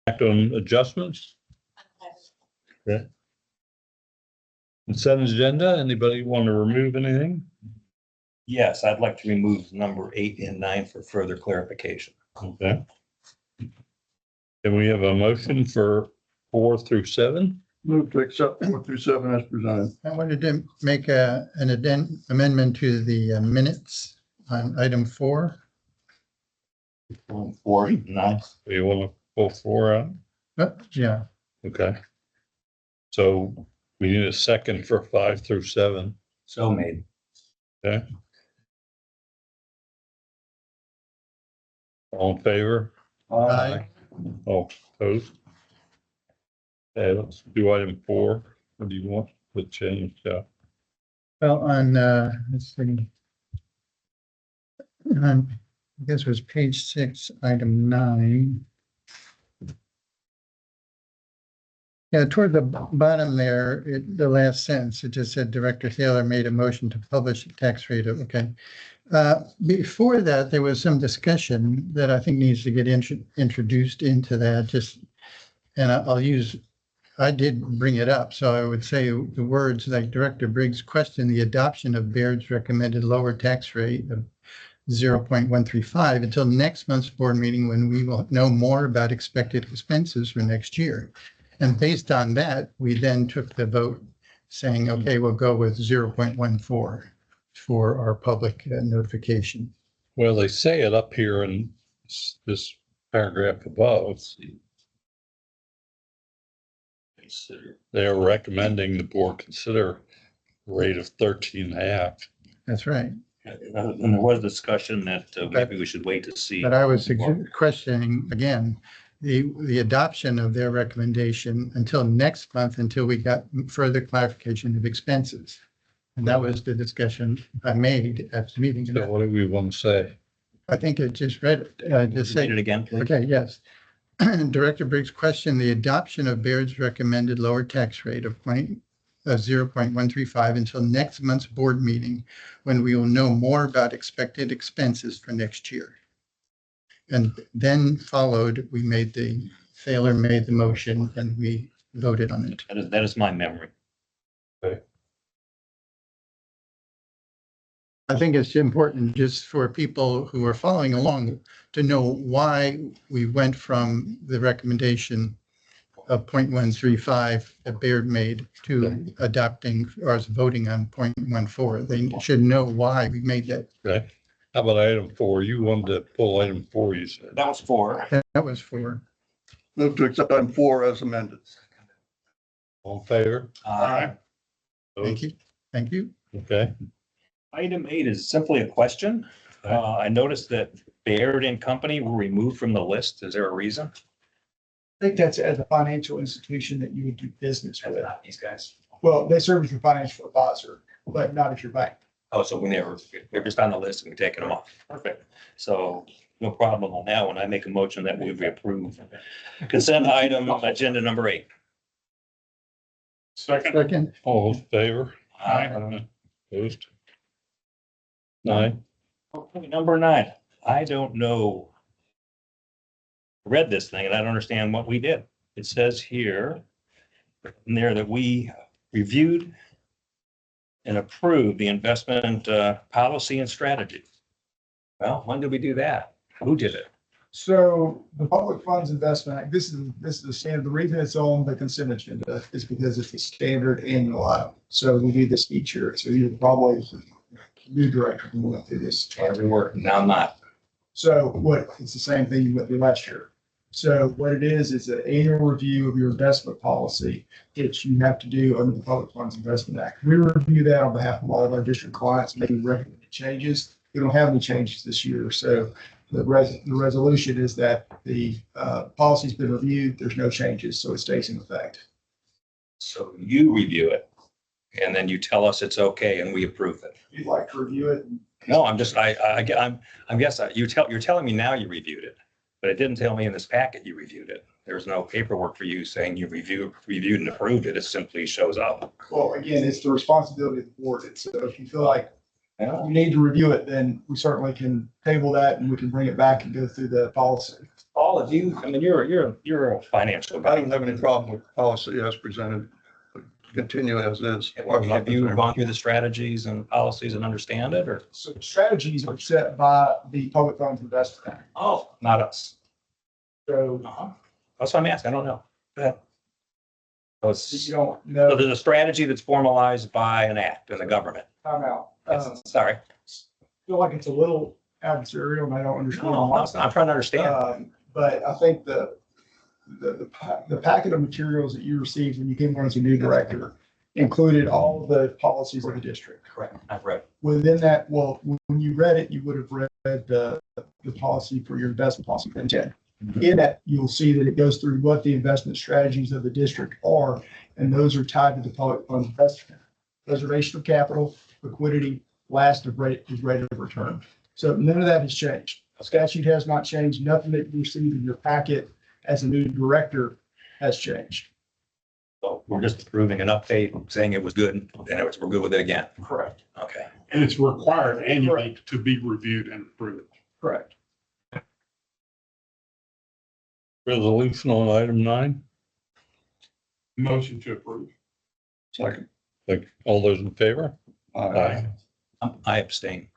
Act on adjustments. Okay. Consent agenda. Anybody want to remove anything? Yes, I'd like to remove number 8 and 9 for further clarification. Okay. Can we have a motion for 4 through 7? Move to accept 4 through 7 as presented. I wanted to make an amendment to the minutes on item 4. 4, 9. Do you want to pull 4 out? Yeah, Okay. So we need a second for 5 through 7. So made. Okay. All in favor? Aye. All opposed? Okay, let's do item 4. What do you want to change? well, on, let's see. On, I guess it was page 6, item 9. Yeah, toward the bottom there, the last sentence, it just said Director Thaler made a motion to publish a tax rate of, okay. Before that, there was some discussion that I think needs to get introduced into that, just, and I did bring it up, so I would say the words like Director Briggs questioned the adoption of Baird's recommended lower tax rate of 0.135 until next month's board meeting, when we will know more about expected expenses for next year. And based on that, we then took the vote saying, okay, we'll go with 0.14 for our public notification. Well, they say it up here in this paragraph above. They're recommending the board consider a rate of 13.5. That's right. And there was discussion that maybe we should wait to see. But I was questioning, again, the adoption of their recommendation until next month, until we got further clarification of expenses. And that was the discussion I made at the meeting. So what do we want to say? I think it just read it, just say, Read it again, please. okay, yes. Director Briggs questioned the adoption of Baird's recommended lower tax rate of 0.135 until next month's board meeting, when we will know more about expected expenses for next year. And then followed, Thaler made the motion and we voted on it. That is my memory. I think it's important just for people who are following along to know why we went from the recommendation of 0.135 that Baird made to adopting or voting on 0.14. They should know why we made that. Okay. How about item 4? You wanted to pull item 4, you said. That was 4. That was for. Move to accept item 4 as amended. All in favor? Thank you. Thank you. Okay. Item 8 is simply a question. I noticed that Baird and Company were removed from the list. Is there a reason? I think that's as a financial institution that you would do business with. These guys. Well, they serve as your financial advisor, but not as your bank. Oh, so they're just on the list and we're taking them off. Perfect. So no problem on that one. I make a motion that we approve consent item agenda number 8. Second. All in favor? Aye. Opposed? 9. Okay, number 9. I don't know. I read this thing and I don't understand what we did. It says here in there that we reviewed and approved the investment policy and strategy. Well, when did we do that? Who did it? So the Public Funds Investment Act, this is the standard. The reason it's on the consent agenda is because it's a standard annual item. So we do this each year. So you're probably new director who went through this. Every word. Now I'm not. So it's the same thing you went through last year. So what it is an annual review of your investment policy, which you have to do under the Public Funds Investment Act. We review that on behalf of all of our district clients, making recommended changes. We don't have any changes this year. So the resolution is that the policy's been reviewed. There's no changes, so it stays in effect. So you review it and then you tell us it's okay and we approve it. If you'd like to review it. No, I'm guessing you're telling me now you reviewed it, but it didn't tell me in this packet you reviewed it. There's no paperwork for you saying you reviewed and approved it. It simply shows up. Well, again, it's the responsibility of the board. So if you feel like Yeah. you need to review it, then we certainly can table that and we can bring it back and go through the policy. All of you, I mean, you're a financial I guy. don't have any problem with policy as presented. Continue as is. Have you gone through the strategies and policies and understand it, or? So strategies are set by the Public Funds Investment Act. Oh, not us. So That's what I'm asking. I don't know. Go ahead. you So don't know, there's a strategy that's formalized by an act in the government. time out. Sorry. Feel like it's a little adversarial and I don't understand. No, I'm trying to understand. But I think the packet of materials that you received when you came on as a new director included all the policies of the district. Correct. I've read. Within that, well, when you read it, you would have read the policy for your investment policy for 10. In that, you'll see that it goes through what the investment strategies of the district are, and those are tied to the public funds investment. Preservation of capital, liquidity, last of rate is rate of return. So none of that has changed. Statute has not changed. Nothing that you received in your packet as a new director has changed. So we're just approving an update, saying it was good, and we're good with it again. Correct. Okay. And it's required annually to be reviewed and approved. Correct. Resolution on item 9. Motion to approve. Second. Like, all those in favor? Aye. I abstain.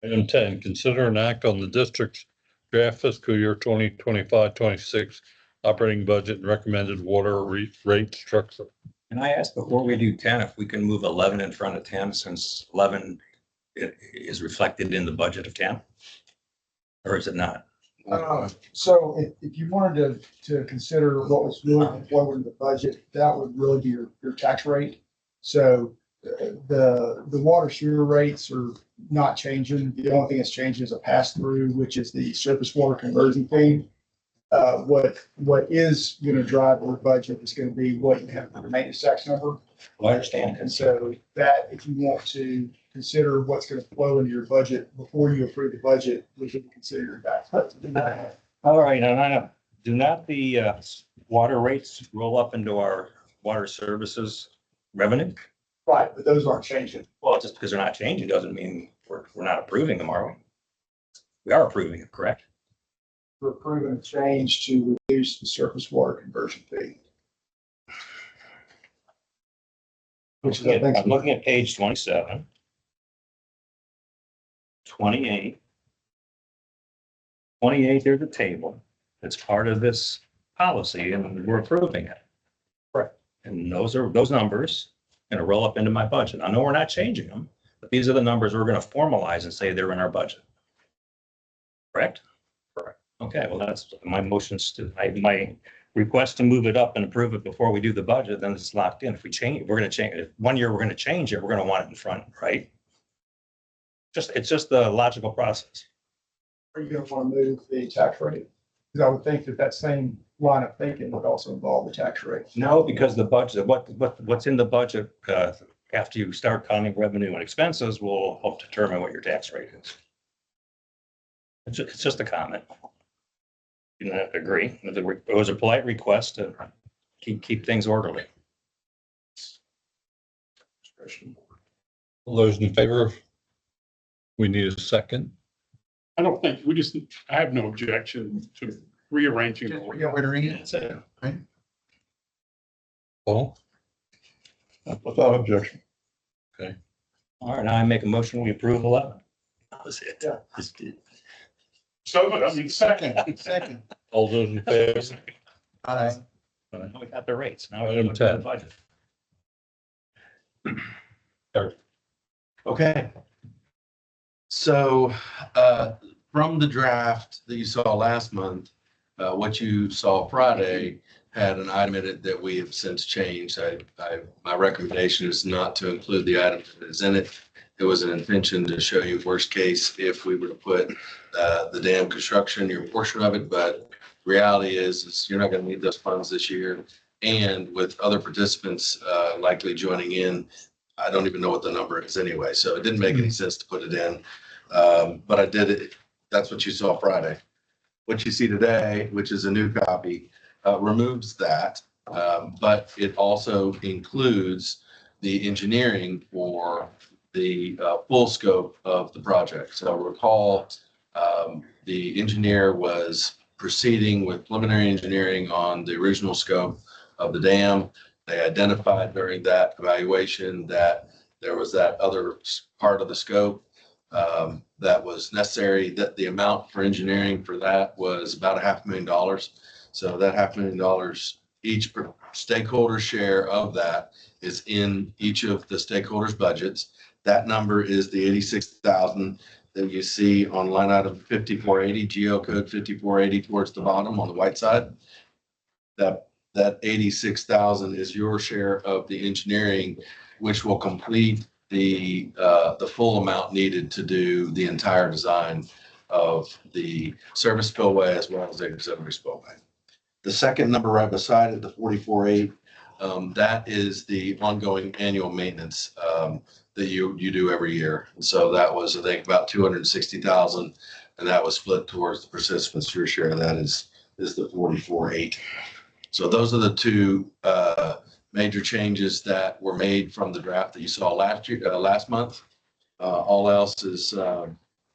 Item 10, consider an act on the district's draft fiscal year 2025-26 operating budget and recommended water rate structure. Can I ask before we do 10, if we can move 11 in front of 10, since 11 is reflected in the budget of 10? Or is it not? So if you wanted to consider what was really going to flow into the budget, that would really be your tax rate. So the water sewer rates are not changing. The only thing that's changing is a pass through, which is the surface water conversion fee. What is going to drive our budget is going to be what you have for the maintenance tax number. Well, I understand. And so that, if you want to consider what's going to flow into your budget before you approve the budget, we should consider your tax. All right, and I know, do not the water rates roll up into our water services revenue? Right, but those aren't changing. Well, just because they're not changing doesn't mean we're not approving them, are we? We are approving it, correct? We're approving a change to reduce the surface water conversion fee. Which is, I think, I'm looking at page 27. 28. 28, there's a table that's part of this policy and we're approving it. Right. And those numbers going to roll up into my budget. I know we're not changing them, but these are the numbers we're going to formalize and say they're in our budget. Correct? Correct. Okay, well, that's my motions to, my request to move it up and approve it before we do the budget, then it's locked in. If we change, we're going to change it. 1 year, we're going to change it. We're going to want it in front, right? It's just the logical process. are you going to want to move the tax rate? Because I would think that same line of thinking would also involve the tax rate. No, because the budget, what's in the budget, after you start counting revenue and expenses will help determine what your tax rate is. It's just a comment. You don't have to agree. It was a polite request to keep things orderly. All those in favor? We need a second. I don't think, I have no objection to rearranging. the order. Ordering it. That's it. Paul? Without objection. All right, now I make a motion, we approve 11. That was it. Yeah. Just did. So, I mean, second. Second. All those in favor? Aye. Now we got the rates. Now Item we got the 10. budget. Okay. So, from the draft that you saw last month, what you saw Friday had an item in it that we have since changed. My recommendation is not to include the item that is in it. It was an intention to show you worst case if we were to put the dam construction, your portion of it, but reality is you're not going to need those funds this year. And with other participants likely joining in, I don't even know what the number is anyway, so it didn't make any sense to put it in. But I did it. That's what you saw Friday. What you see today, which is a new copy, removes that But it also includes the engineering for the full scope of the project. So recall, the engineer was proceeding with preliminary engineering on the original scope of the dam. They identified during that evaluation that there was that other part of the scope that was necessary, that the amount for engineering for that was about $500,000. So that $500,000, each stakeholder share of that is in each of the stakeholders' budgets. That number is the 86,000 that you see on line item 5480, geo code 5480 towards the bottom on the white side. That 86,000 is your share of the engineering, which will complete the full amount needed to do the entire design of the service spillway as well as the auxiliary spillway. The second number right beside it, the 44.8, that is the ongoing annual maintenance that you do every year. And so that was, I think, about 260,000, and that was split towards the participants. Your share of that is the 44.8. So those are the two major changes that were made from the draft that you saw last month. All else is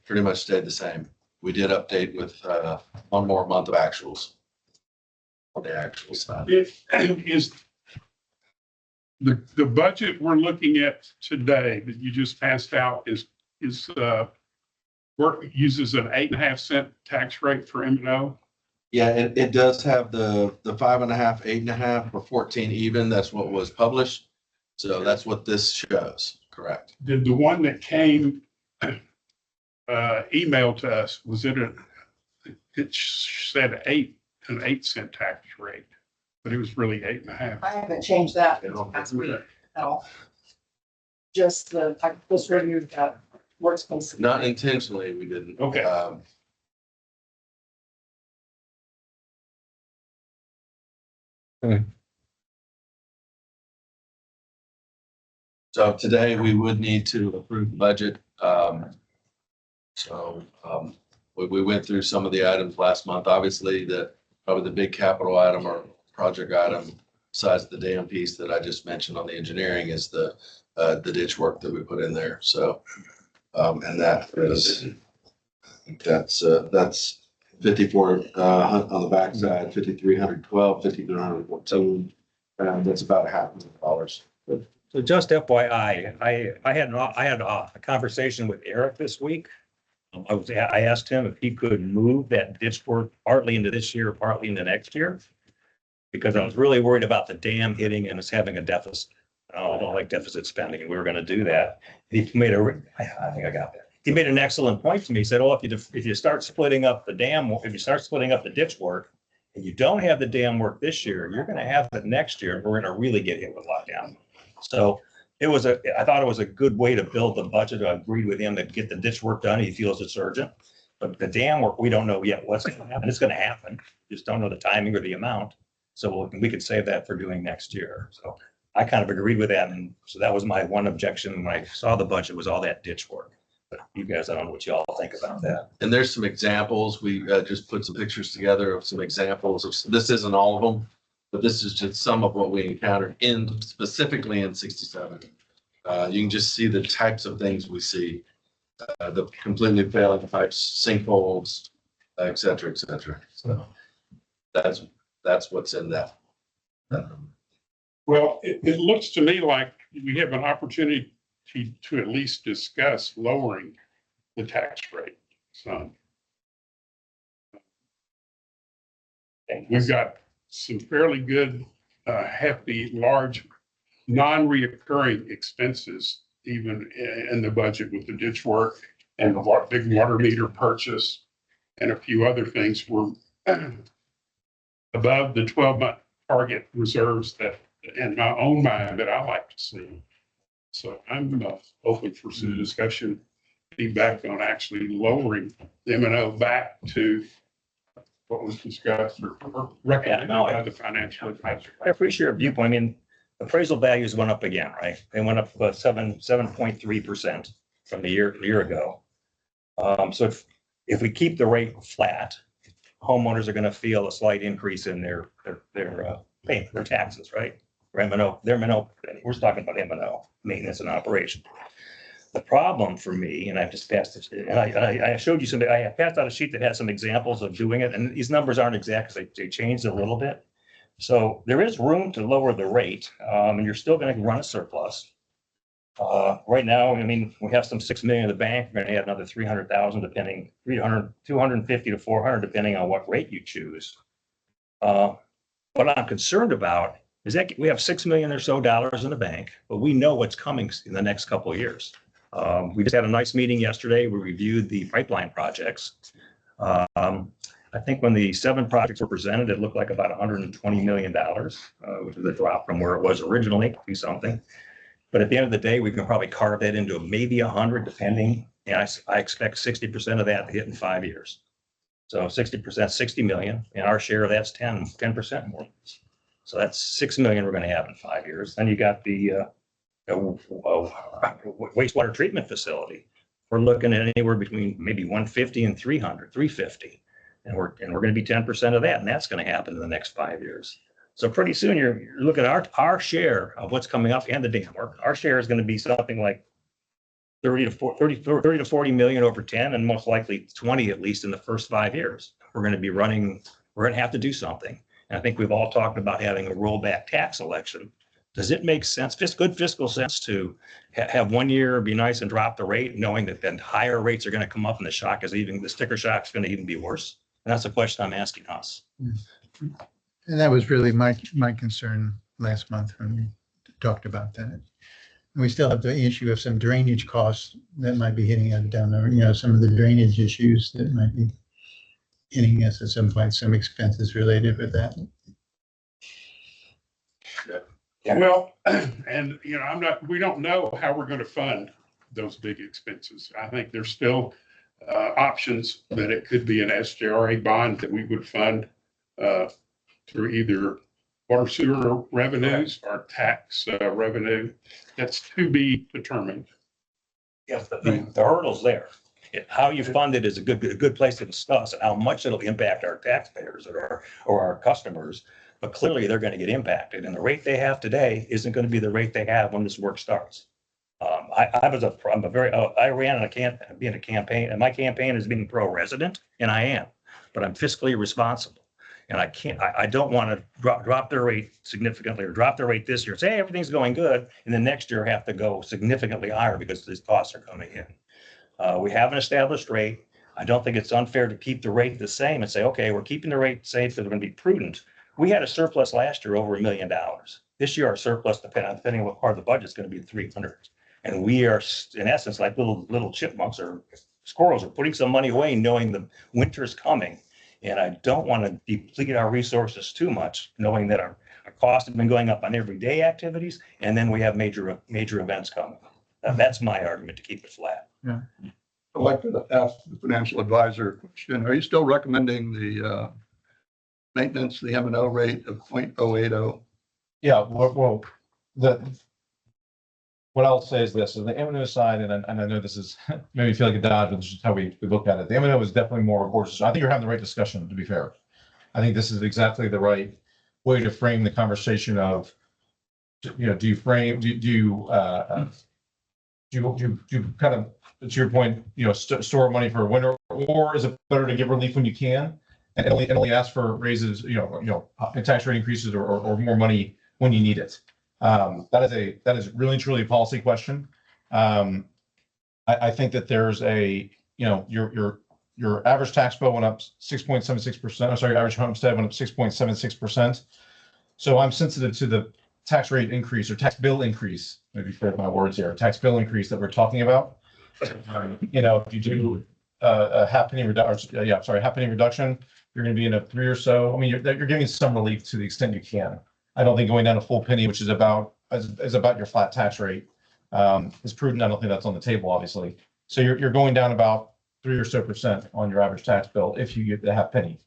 pretty much stayed the same. We did update with one more month of actuals on the actual side. It is the budget we're looking at today that you just passed out is uses an 8.5 cent tax rate for M&O. Yeah, it does have the 5.5, 8.5, or 14 even. That's what was published. So that's what this shows. Correct. Did the one that came emailed to us, was it said an 8 cent tax rate, but it was really 8.5. I haven't changed that last week at all. Just I just reviewed that workspace. Not intentionally, we didn't. Okay. So today we would need to approve the budget. We went through some of the items last month. Obviously, probably the big capital item or project item, besides the dam piece that I just mentioned on the engineering, is the ditch work that we put in there. So, and that is, that's 54 on the backside, 5,312, 5,314. That's about $500,000. So just FYI, I had a conversation with Eric this week. I asked him if he could move that ditch work partly into this year, partly into next year, because I was really worried about the dam hitting and us having a deficit. I don't like deficit spending, and we were going to do that. He made I think I got that. He made an excellent point to me. He said, "Oh, if you start splitting up the dam, if you start splitting up the ditch work, and you don't have the dam work this year, you're going to have it next year, and we're going to really get hit with lockdown." So I thought it was a good way to build the budget. I agreed with him to get the ditch work done. He feels it's urgent. But the dam work, we don't know yet what's going to happen. It's going to happen. Just don't know the timing or the amount. So we could save that for doing next year. So I kind of agreed with that. And so that was my one objection when I saw the budget, was all that ditch work. But you guys, I don't know what you all think about that. And there's some examples. We just put some pictures together of some examples of, this isn't all of them, but this is just some of what we encountered specifically in 67. You can just see the types of things we see, the completely failing pipes, sinkholes, et cetera, et cetera. So that's what's in that. Well, it looks to me like we have an opportunity to at least discuss lowering the tax rate some. We've got some fairly good, hefty, large, non-reoccurring expenses, even in the budget, with the ditch work and the big water meter purchase and a few other things. We're above the 12-month target reserves that, in my own mind, that I like to see. So I'm open for some discussion, feedback on actually lowering the M&O back to what was discussed or recommended by the financial advisor. I appreciate your viewpoint. I mean, appraisal values went up again, right? They went up 7.3% from the year ago. So if we keep the rate flat, homeowners are going to feel a slight increase in their paying their taxes, right? Or M&O, their M&O, we're talking about M&O, maintenance and operation. The problem for me, and I've just passed this, and I showed you some, I have passed out a sheet that has some examples of doing it, and these numbers aren't exact because they changed a little bit. So there is room to lower the rate, and you're still going to run a surplus. Right now, I mean, we have some 6 million in the bank. We're going to add another 300,000, depending 250 to 400, depending on what rate you choose. What I'm concerned about is that we have 6 million or so dollars in the bank, but we know what's coming in the next couple of years. We just had a nice meeting yesterday. We reviewed the pipeline projects. I think when the 7 projects were presented, it looked like about $120 million, which is a drop from where it was originally to something. But at the end of the day, we can probably carve that into maybe 100, depending. And I expect 60% of that to hit in 5 years. So 60%, 60 million, and our share of that's 10% more. So that's 6 million we're going to have in 5 years. Then you got the wastewater treatment facility. We're looking at anywhere between maybe 150 and 350. And we're going to be 10% of that. And that's going to happen in the next 5 years. So pretty soon you're looking at our share of what's coming up and the dam work. Our share is going to be something like 30 to 40 million over 10, and most likely 20 at least in the first 5 years. We're going to have to do something. And I think we've all talked about having a rollback tax election. Does it make sense, good fiscal sense, to have 1 year be nice and drop the rate, knowing that then higher rates are going to come up and the sticker shock is going to even be worse? And that's a question I'm asking us. And that was really my concern last month when we talked about that. And we still have the issue of some drainage costs that might be hitting us down there, some of the drainage issues that might be hitting us at some point, some expenses related with that. Yeah. Well, and we don't know how we're going to fund those big expenses. I think there's still options that it could be an SJRA bond that we would fund through either water sewer revenues or tax revenue. That's to be determined. Yes, the hurdle's there. How you fund it is a good place to discuss, and how much it'll impact our taxpayers or our customers. But clearly they're going to get impacted, and the rate they have today isn't going to be the rate they have when this work starts. I ran being a campaign, and my campaign is being pro-resident, and I am, but I'm fiscally responsible. And I don't want to drop their rate significantly, or drop their rate this year, say, hey, everything's going good, and then next year have to go significantly higher because these costs are coming in. We have an established rate. I don't think it's unfair to keep the rate the same and say, okay, we're keeping the rate safe because we're going to be prudent. We had a surplus last year over $1 million. This year, our surplus, depending on what part of the budget, is going to be 300. And we are, in essence, like little chipmunks or squirrels, are putting some money away, knowing the winter's coming. And I don't want to deplete our resources too much, knowing that our costs have been going up on everyday activities, and then we have major events coming. That's my argument to keep it flat. Yeah. I'd like to ask the financial advisor a question. Are you still recommending the maintenance, the M&O rate of 0.080? Yeah, well, what I'll say is this: on the M&O side, and I know this is made me feel like a dodge, but this is how we look at it. The M&O is definitely more gorgeous. I think you're having the right discussion, to be fair. I think this is exactly the right way to frame the conversation of, do you kind of, to your point, store money for a winter, or is it better to give relief when you can and only ask for raises, tax rate increases or more money when you need it? That is really truly a policy question. I think that there's your average tax bill went up 6.76%. I'm sorry, average homestead went up 6.76%. So I'm sensitive to the tax rate increase or tax bill increase. Maybe fair my words here. Tax bill increase that we're talking about. If you do a half penny reduction, you're going to be in a 3 or so. I mean, you're giving some relief to the extent you can. I don't think going down a full penny, which is about your flat tax rate, is prudent. I don't think that's on the table, obviously. So you're going down about 3 or so % on your average tax bill if you get the half penny.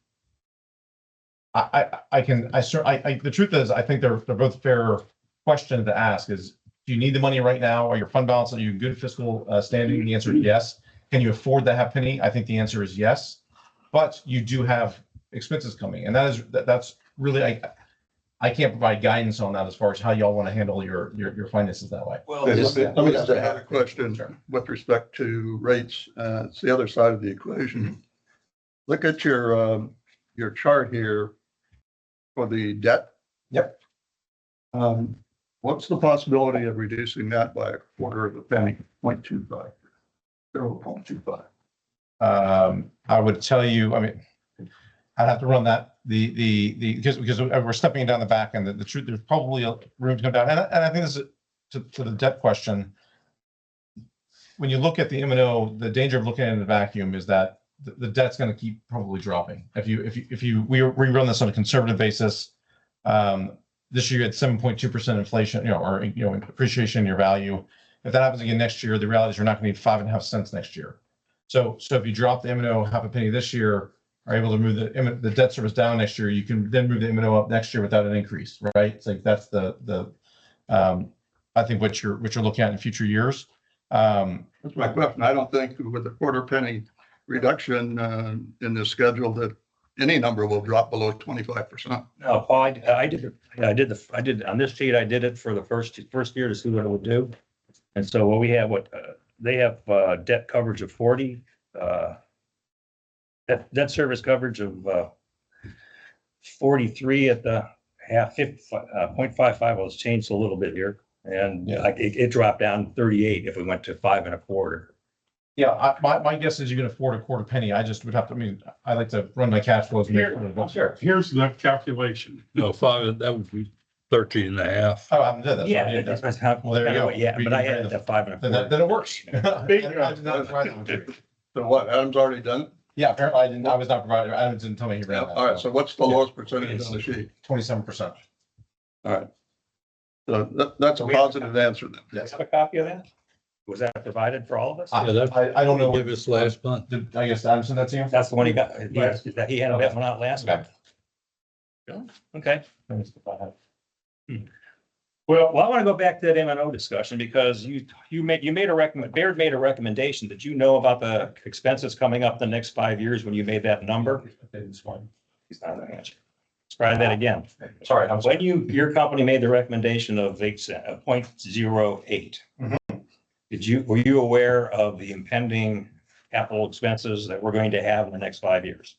The truth is, I think they're both fair questions to ask. Is, do you need the money right now? Are your fund balance, are you in good fiscal standing? The answer is yes. Can you afford the half penny? I think the answer is yes. But you do have expenses coming, and that's really, I can't provide guidance on that as far as how y'all want to handle your finances that way. Well, Okay, this- let me ask another question with respect to rates. It's the other side of the equation. Look at your chart here for the debt. Yep. What's the possibility of reducing that by a quarter of a penny, 0.25, 0.25? I would tell you, I mean, I'd have to run that, because we're stepping down the back end, the truth, there's probably a room to come down. And I think this is to the debt question. When you look at the M&O, the danger of looking at it in the vacuum is that the debt's going to keep probably dropping. We run this on a conservative basis. This year you had 7.2% inflation, or appreciation in your value. If that happens again next year, the reality is you're not going to need 5.5 cents next year. So if you drop the M&O half a penny this year, are able to move the debt service down next year, you can then move the M&O up next year without an increase, right? It's like that's I think what you're looking at in future years. That's my question. I don't think with a quarter penny reduction in the schedule that any number will drop below 25%. No, Paul, I did on this sheet, I did it for the first year to see what it would do. And so what we have, they have debt coverage of 40, debt service coverage of 43 at the half, 0.55. Well, it's changed a little bit here. And it dropped down 38 if we went to 5.25. Yeah, my guess is you can afford a quarter penny. I just would have to, I like to run my cash flows. And Sure. Here's the calculation. No, five, that would be 13 and a half. Oh, I haven't did that. Yeah, that's how, Well, there you go. yeah, but I had the 5.25. Then it works. I did not provide that one to you. So what, Adam's already done? Yeah, apparently I was not provided. Adam didn't tell me he ran that. All right, so what's the lowest percentage on the sheet? 27%. All right. So that's a positive answer then. Do you have a copy of that? Was that provided for all of us? Yeah, that's I don't know. what he gave us last month. Did, I guess Adam sent that to you? That's the one he got. He handed that one out last month. Okay. Well, I want to go back to that M&O discussion because you made a recommend, Baird made a recommendation that about the expenses coming up the next 5 years when you made that number. He's not going to answer. Let's try that again. Sorry, I'm sorry. When your company made the recommendation of 0.08, were you aware of the impending capital expenses that we're going to have in the next 5 years?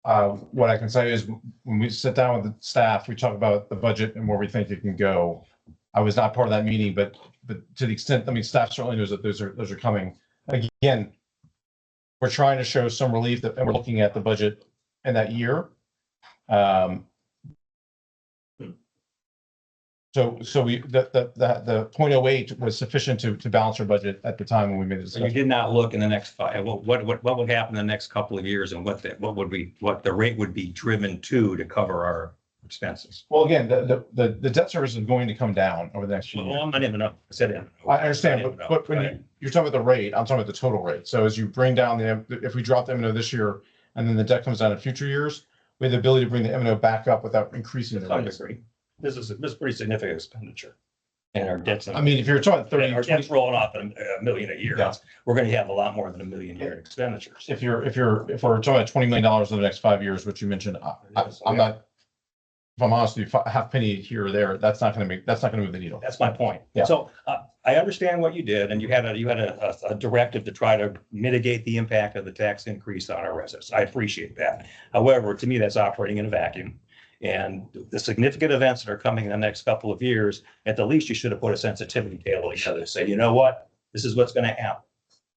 What I can say is when we sit down with the staff, we talk about the budget and where we think it can go. I was not part of that meeting, but to the extent, staff certainly knows that those are coming. Again, we're trying to show some relief and we're looking at the budget in that year. So the 0.08 was sufficient to balance our budget at the time when we made the So you decision. did not look in the next 5. What would happen in the next couple of years and what the rate would be driven to cover our expenses? Well, again, the debt service is going to come down over the next few years. Well, I'm not even up. I said it. I understand, but when you're talking about the rate, I'm talking about the total rate. So as you bring down if we drop the M&O this year and then the debt comes down in future years, we have the ability to bring the M&O back up without increasing the rate. This is pretty significant expenditure. And our debt's. If you're talking 30, Our debt's rolling off $1 million a year. Yeah. We're going to have a lot more than $1 million a year in expenditures. if we're talking about $20 million over the next 5 years, which you mentioned, I'm not, if I'm honest with you, half penny here or there, that's not going to move the needle. That's my point. Yeah. So I understand what you did, and you had a directive to try to mitigate the impact of the tax increase on our residents. I appreciate that. However, to me, that's operating in a vacuum. And the significant events that are coming in the next couple of years, at the least, you should have put a sensitivity table together to say, you know what, this is what's going to happen.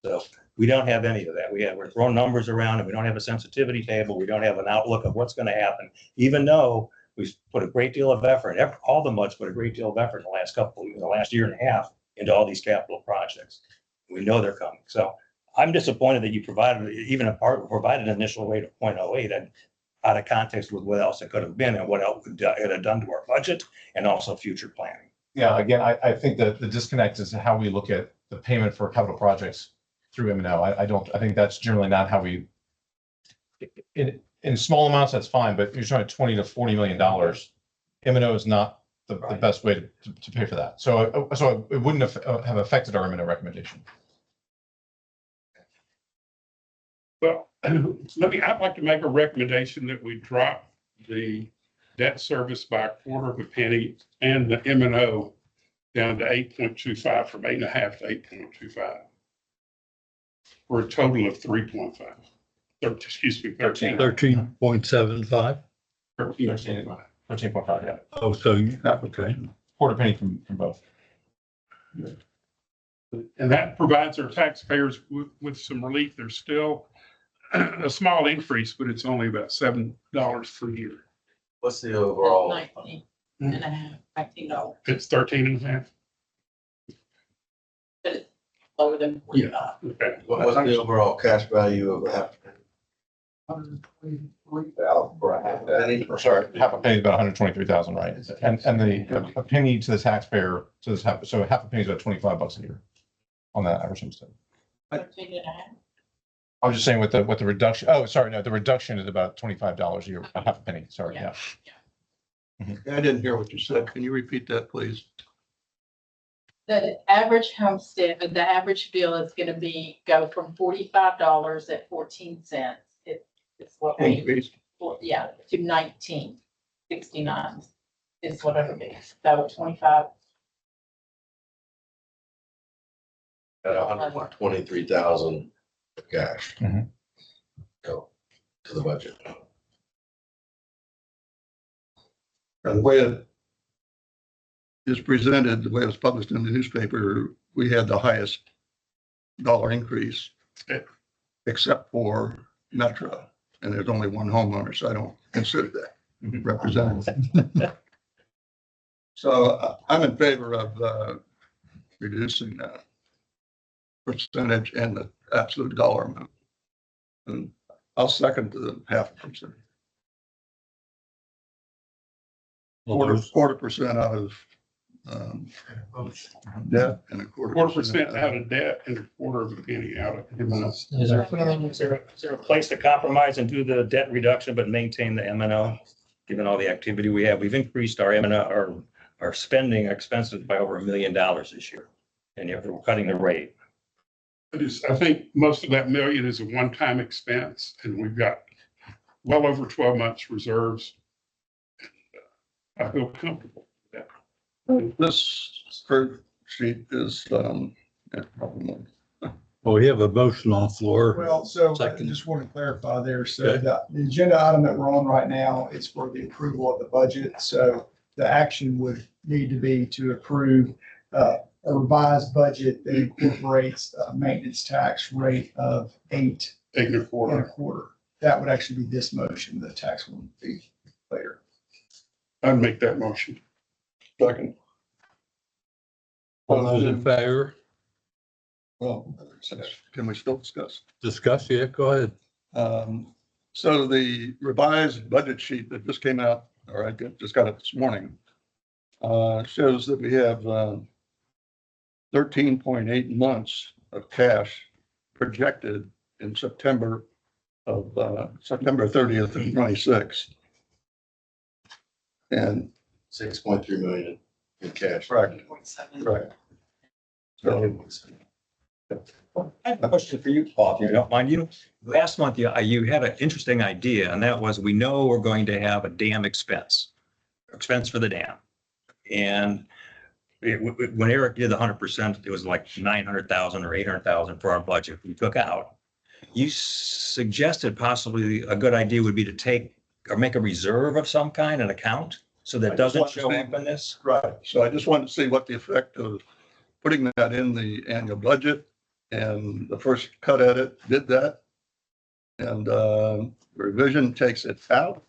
So we don't have any of that. We're throwing numbers around and we don't have a sensitivity table. We don't have an outlook of what's going to happen, even though we've put a great deal of effort. All the MUDs put a great deal of effort in the last year and a half into all these capital projects. We know they're coming. So I'm disappointed that you provided an initial rate of 0.08 and out of context with what else it could have been and what else it had done to our budget and also future planning. Yeah, again, I think that the disconnect is how we look at the payment for capital projects through M&O. I think that's generally not how we, in small amounts, that's fine, but you're trying $20 to $40 million. M&O is not the best way to pay for that. So it wouldn't have affected our M&O recommendation. Well, I'd like to make a recommendation that we drop the debt service by 1/4 penny, and the M&O down to 8.25 from 8.5 to 8.25. For a total of 3.5. Excuse me, 13. 13.75. 13.5. 13.5, yeah. Oh, so, okay. Quarter penny from both. And that provides our taxpayers with some relief. There's still a small increase, but it's only about $7 per year. What's the overall? 19.5, $19, It's 13.5. but it's lower than 45. Okay. What's the overall cash value of a half? $123,000 for a half penny. Sorry, half a penny is about 123,000, right? And a penny to the taxpayer, so half a penny is about $25 a year on that average homestead. 13.5. I was just saying with the reduction, oh, sorry, no, the reduction is about $25 a year, a half a penny, sorry, yeah. I didn't hear what you said. Can you repeat that, please? The average homestead, the average bill is gonna go from $45.14. It's what we, Increase. yeah, to 19.69 is what it'll be. So 25. At 123,000 cash. Mhm. Go to the budget. The way it is presented, the way it was published in the newspaper, we had the highest dollar increase except for Metro. And there's only one homeowner, so I don't consider that representative. So I'm in favor of reducing that percentage and the absolute dollar amount. And I'll second the 0.5%. Quarter percent out of debt and a quarter 1/4% out of debt and 1/4 penny out of M&O. Is there a place to compromise and do the debt reduction, but maintain the M&O? Given all the activity we have, we've increased our M&O, our spending expenses by over $1 million this year. And yet we're cutting the rate. I think most of that million is a one-time expense, and we've got well over 12 months reserves. I feel comfortable with that. This first sheet is, probably Well, we have a motion on the floor. Well, so I Second. just want to clarify there. So Okay. the agenda item that we're on right now is for the approval of the budget. So the action would need to be to approve a revised budget that incorporates a maintenance tax rate of 8.25. 8.25. That would actually be this motion. The tax will be later. I'd make that motion. second. All those in favor, Well, can we still discuss? discuss, yeah, go ahead. So the revised budget sheet that just came out, or I just got it this morning, shows that we have 13.8 months of cash projected in September 30th and 26. And 6.3 million in cash. correct, right. So I have a question for you, Paul, if you don't mind. Last month you had an interesting idea, and that was we know we're going to have a dam expense for the dam. And when Eric did the 100%, it was like 900,000 or 800,000 for our budget we took out. You suggested possibly a good idea would be to take or make a reserve of some kind, an account, so that doesn't show up in this. right, so I just wanted to see what the effect of putting that in the annual budget, and the first cut at it did that. And revision takes it out.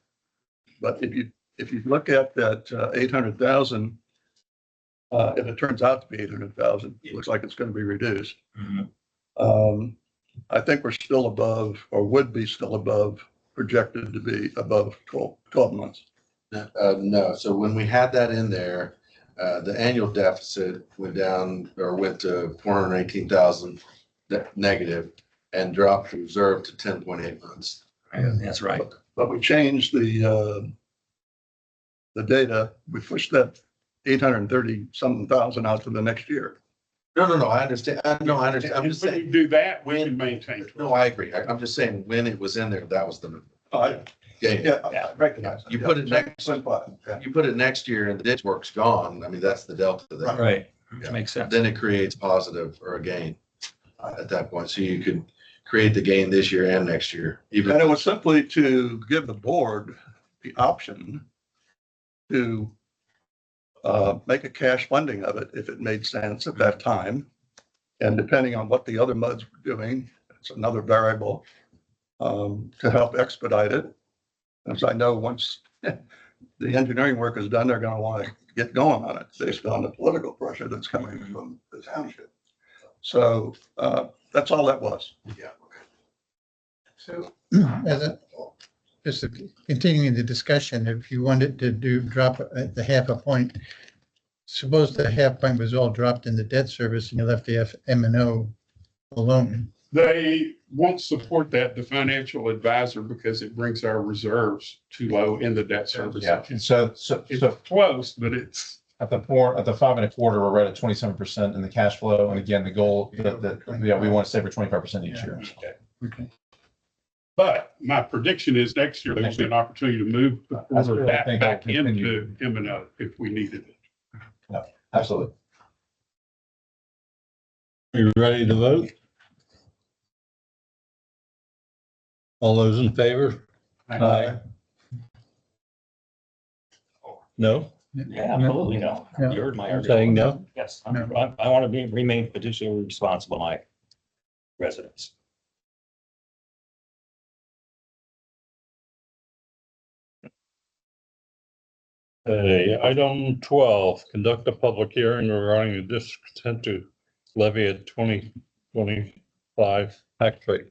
But if you look at that 800,000, if it turns out to be 800,000, it looks like it's going to be reduced. I think we're still above, or would be still above, projected to be above 12 months. No, so when we had that in there, the annual deficit went down or went to 418,000 negative and dropped the reserve to 10.8 months. That's right. But we changed the data. We pushed that 830 something thousand out to the next year. No, I understand. I understand. I'm just When you saying, do that, we can maintain. no, I agree. I'm just saying when it was in there, that was the, I gain. Yeah, I recognize that. You put it next- Same button. Yeah. You put it next year and the ditch work's gone. I mean, that's the delta there. Right, Yeah. makes sense. Then it creates positive or a gain at that point. So you could create the gain this year and next year, even. And it was simply to give the board the option to make a cash funding of it if it made sense at that time. And depending on what the other MUDs were doing, it's another variable to help expedite it. As I know, once the engineering work is done, they're going to want to get going on it based on the political pressure that's coming from the township. So that's all that was. Yeah. So as a, just continuing the discussion, if you wanted to drop the half a point, suppose the half point was all dropped in the debt service and you left the M&O alone. They won't support that, the financial advisor, because it brings our reserves too low in the debt service. Yeah, and so It's close, but it's, at the 5.25, we're right at 27% in the cash flow. And again, the goal, yeah, we want to save for 25% each year. Okay. but my prediction is next year, there's an opportunity to move That's what I that think back will continue. into M&O if we needed it. Absolutely. Are you ready to vote? All those in favor? Aye. No? Yeah, absolutely no. No. You heard my I'm argument. saying no. Yes, No. I want to remain fiduciarily responsible to my residents. Okay, item 12, conduct a public hearing regarding the district's intent to levy a 2025 tax rate.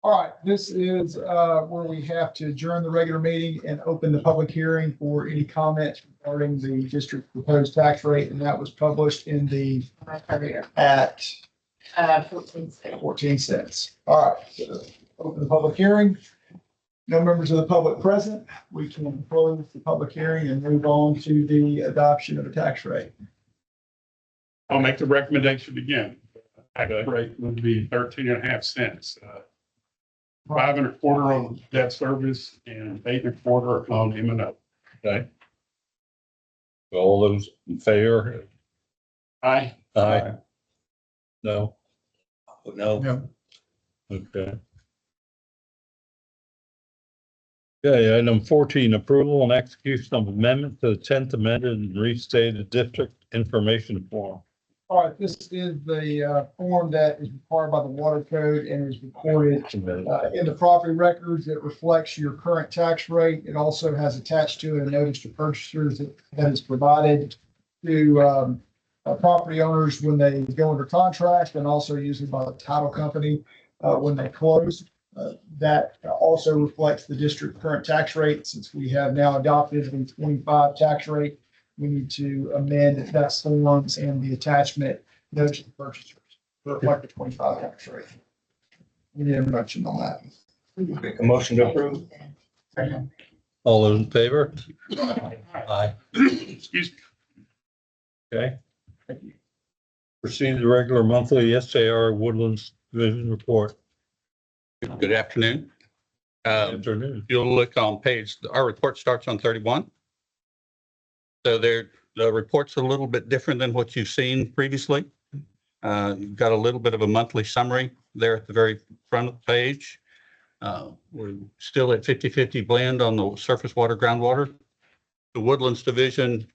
All right, this is where we have to adjourn the regular meeting and open the public hearing for any comments regarding the district proposed tax rate, and that was published in the at 14 cents. All right, so open the public hearing. No members of the public present. We can close the public hearing and move on to the adoption of a tax rate. I'll make the recommendation again. Tax rate would be 13.5 cents. 5 1/4 on debt service and 8 1/4 on M&O. Okay. All those in favor? Aye. Aye. No? No. No. Okay. Okay, item 14, approval and execution of amendment to the 10th amended and restated district information form. All right, this is the form that is required by the water code and is recorded in the property records. It reflects your current tax rate. It also has attached to it a notice to purchasers that is provided to property owners when they go under contract, and also usually by the title company when they close. That also reflects the district current tax rate. Since we have now adopted the 25 tax rate, we need to amend that forms and the attachment notice to purchasers to reflect the 25 tax rate. We need a motion on that. Make a motion to approve. All those in favor? Aye. Excuse me. Okay. Proceed to the regular monthly SAR Woodlands Division report. Good afternoon. Afternoon. You'll look on our report starts on 31. So the report's a little bit different than what you've seen previously. You've got a little bit of a monthly summary there at the very front of the page. We're still at 50-50 blend on the surface water, groundwater. The Woodlands Division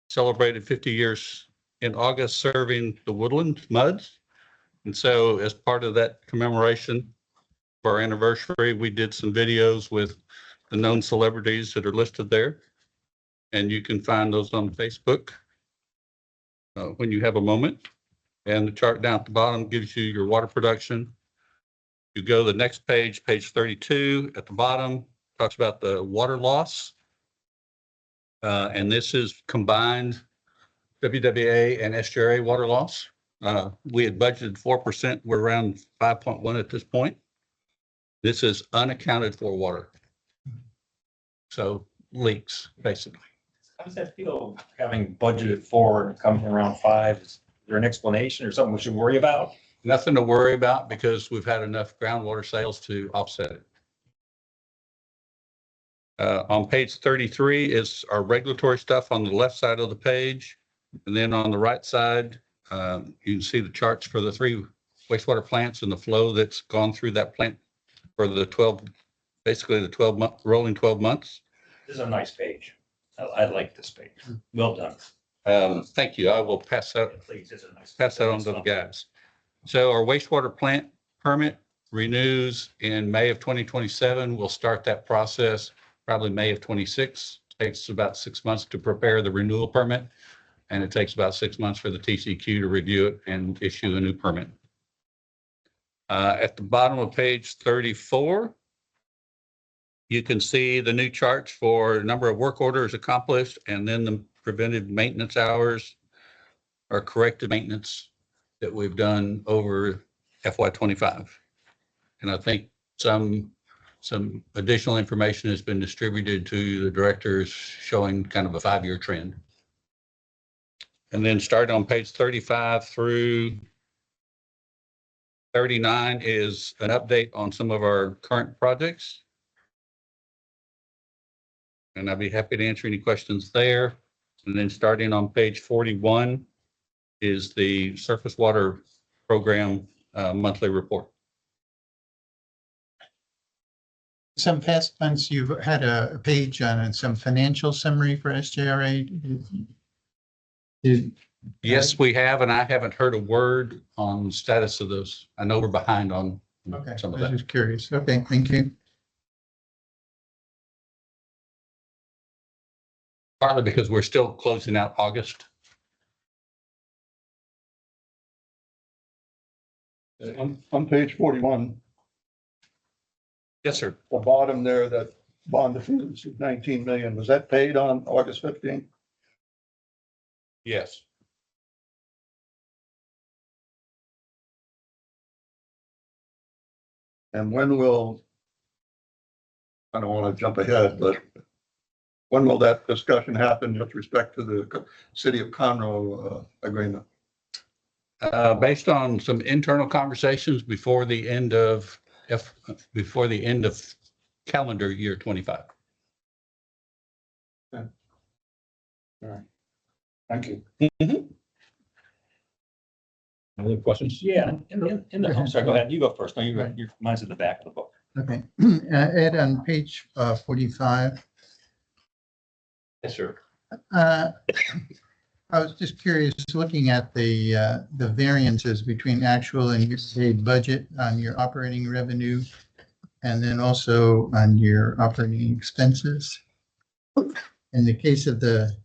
celebrated 50 years in August serving the Woodland MUDs. And so as part of that commemoration for our anniversary, we did some videos with the known celebrities that are listed there. And you can find those on Facebook when you have a moment. And the chart down at the bottom gives you your water production. You go to the next page, page 32 at the bottom, talks about the water loss. And this is combined WWA and SGRA water loss. We had budgeted 4%. We're around 5.1 at this point. This is unaccounted for water. So leaks, basically. How does that feel, having budgeted for and coming around 5? Is there an explanation or something we should worry about? Nothing to worry about because we've had enough groundwater sales to offset it. On page 33 is our regulatory stuff on the left side of the page. And then on the right side, you can see the charts for the 3 wastewater plants and the flow that's gone through that plant for the 12, basically the 12-month, rolling 12 months. This is a nice page. I like this page. Well done. Thank you. I will pass that Please, it's a nice. pass that on to the guys. So our wastewater plant permit renews in May of 2027. We'll start that process probably May of 26. Takes about 6 months to prepare the renewal permit, and it takes about 6 months for the TCQ to review it and issue a new permit. At the bottom of page 34, you can see the new charts for number of work orders accomplished, and then the preventive maintenance hours or corrective maintenance that we've done over FY25. And I think some additional information has been distributed to the directors showing kind of a 5-year trend. And then starting on page 35 through 39 is an update on some of our current projects. And I'd be happy to answer any questions there. And then starting on page 41 is the surface water program monthly report. Some past months, you've had a page on some financial summary for SJRA. Yes, we have, and I haven't heard a word on the status of those. I know we're behind on Okay, some I of was that. just curious. Okay, thank you. Partly because we're still closing out August. On page 41, Yes, sir. the bottom there, that bond diffuse of 19 million, was that paid on August 15th? Yes. And when will, I don't want to jump ahead, but when will that discussion happen with respect to the city of Conroe agreement? Based on some internal conversations before the end of calendar year 25. All right. Thank you. Other questions? Yeah, I'm sorry, go ahead. You go first. No, you're right. Mine's at the back of the book. Okay, Ed, on page 45, Yes, sir. I was just curious, looking at the variances between actual and year-to-date budget on your operating revenue, and then also on your operating expenses. In the case of the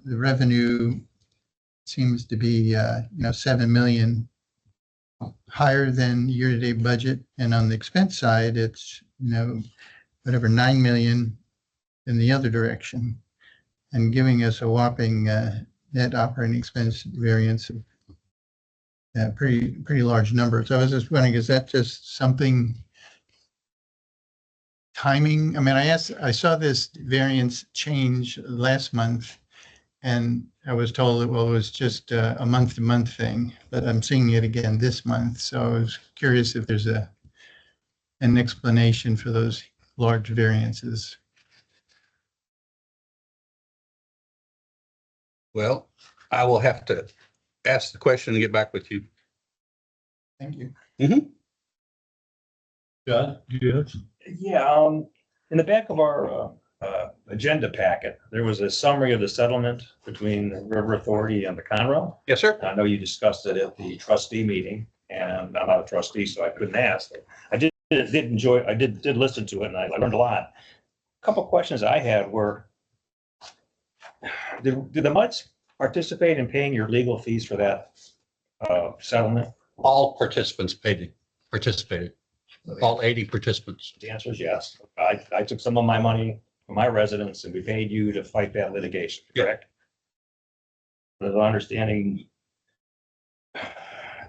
revenue seems to be, 7 million higher than year-to-date budget, and on the expense side, it's, whatever, 9 million in the other direction, and giving us a whopping net operating expense variance of pretty large number. So I was just wondering, is that just something timing? I mean, I saw this variance change last month, and I was told that, well, it was just a month-to-month thing, but I'm seeing it again this month. So I was curious if there's an explanation for those large variances. Well, I will have to ask the question and get back with you. Thank you. Yeah, yes. Yeah, in the back of our agenda packet, there was a summary of the settlement between the River Authority and the Conroe. Yes, sir. I know you discussed it at the trustee meeting, and I'm not a trustee, so I couldn't ask. I did enjoy, I did listen to it, and I learned a lot. A couple of questions I had were, did the MUDs participate in paying your legal fees for that settlement? All participants participated. All 80 participants. The answer is yes. I took some of my money from my residents and we paid you to fight that litigation, correct? The understanding,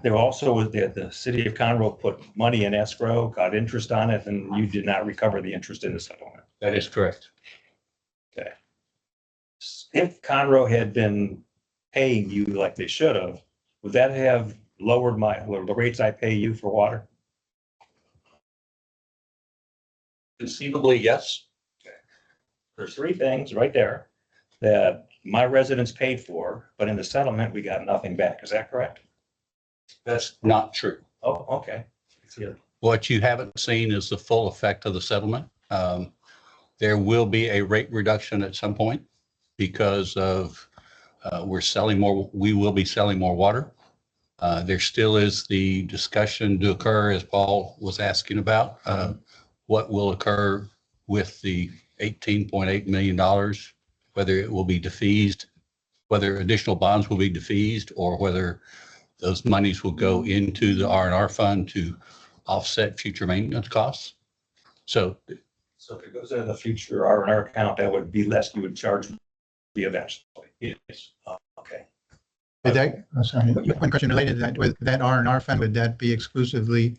there also was the city of Conroe put money in escrow, got interest on it, and you did not recover the interest in the settlement. That is correct. Okay. If Conroe had been paying you like they should have, would that have lowered the rates I pay you for water? Conceivably, yes. There's three things right there that my residents paid for, but in the settlement, we got nothing back. Is that correct? That's not true. Oh, okay. What you haven't seen is the full effect of the settlement. There will be a rate reduction at some point because of, we will be selling more water. There still is the discussion to occur, as Paul was asking about, what will occur with the $18.8 million, whether it will be defeased, whether additional bonds will be defeased, or whether those monies will go into the R&R fund to offset future maintenance costs. So So if it goes into the future R&R account, that would be less you would charge me eventually. Yes. Okay. Would that, oh, sorry, one question related to that, with that R&R fund, would that be exclusively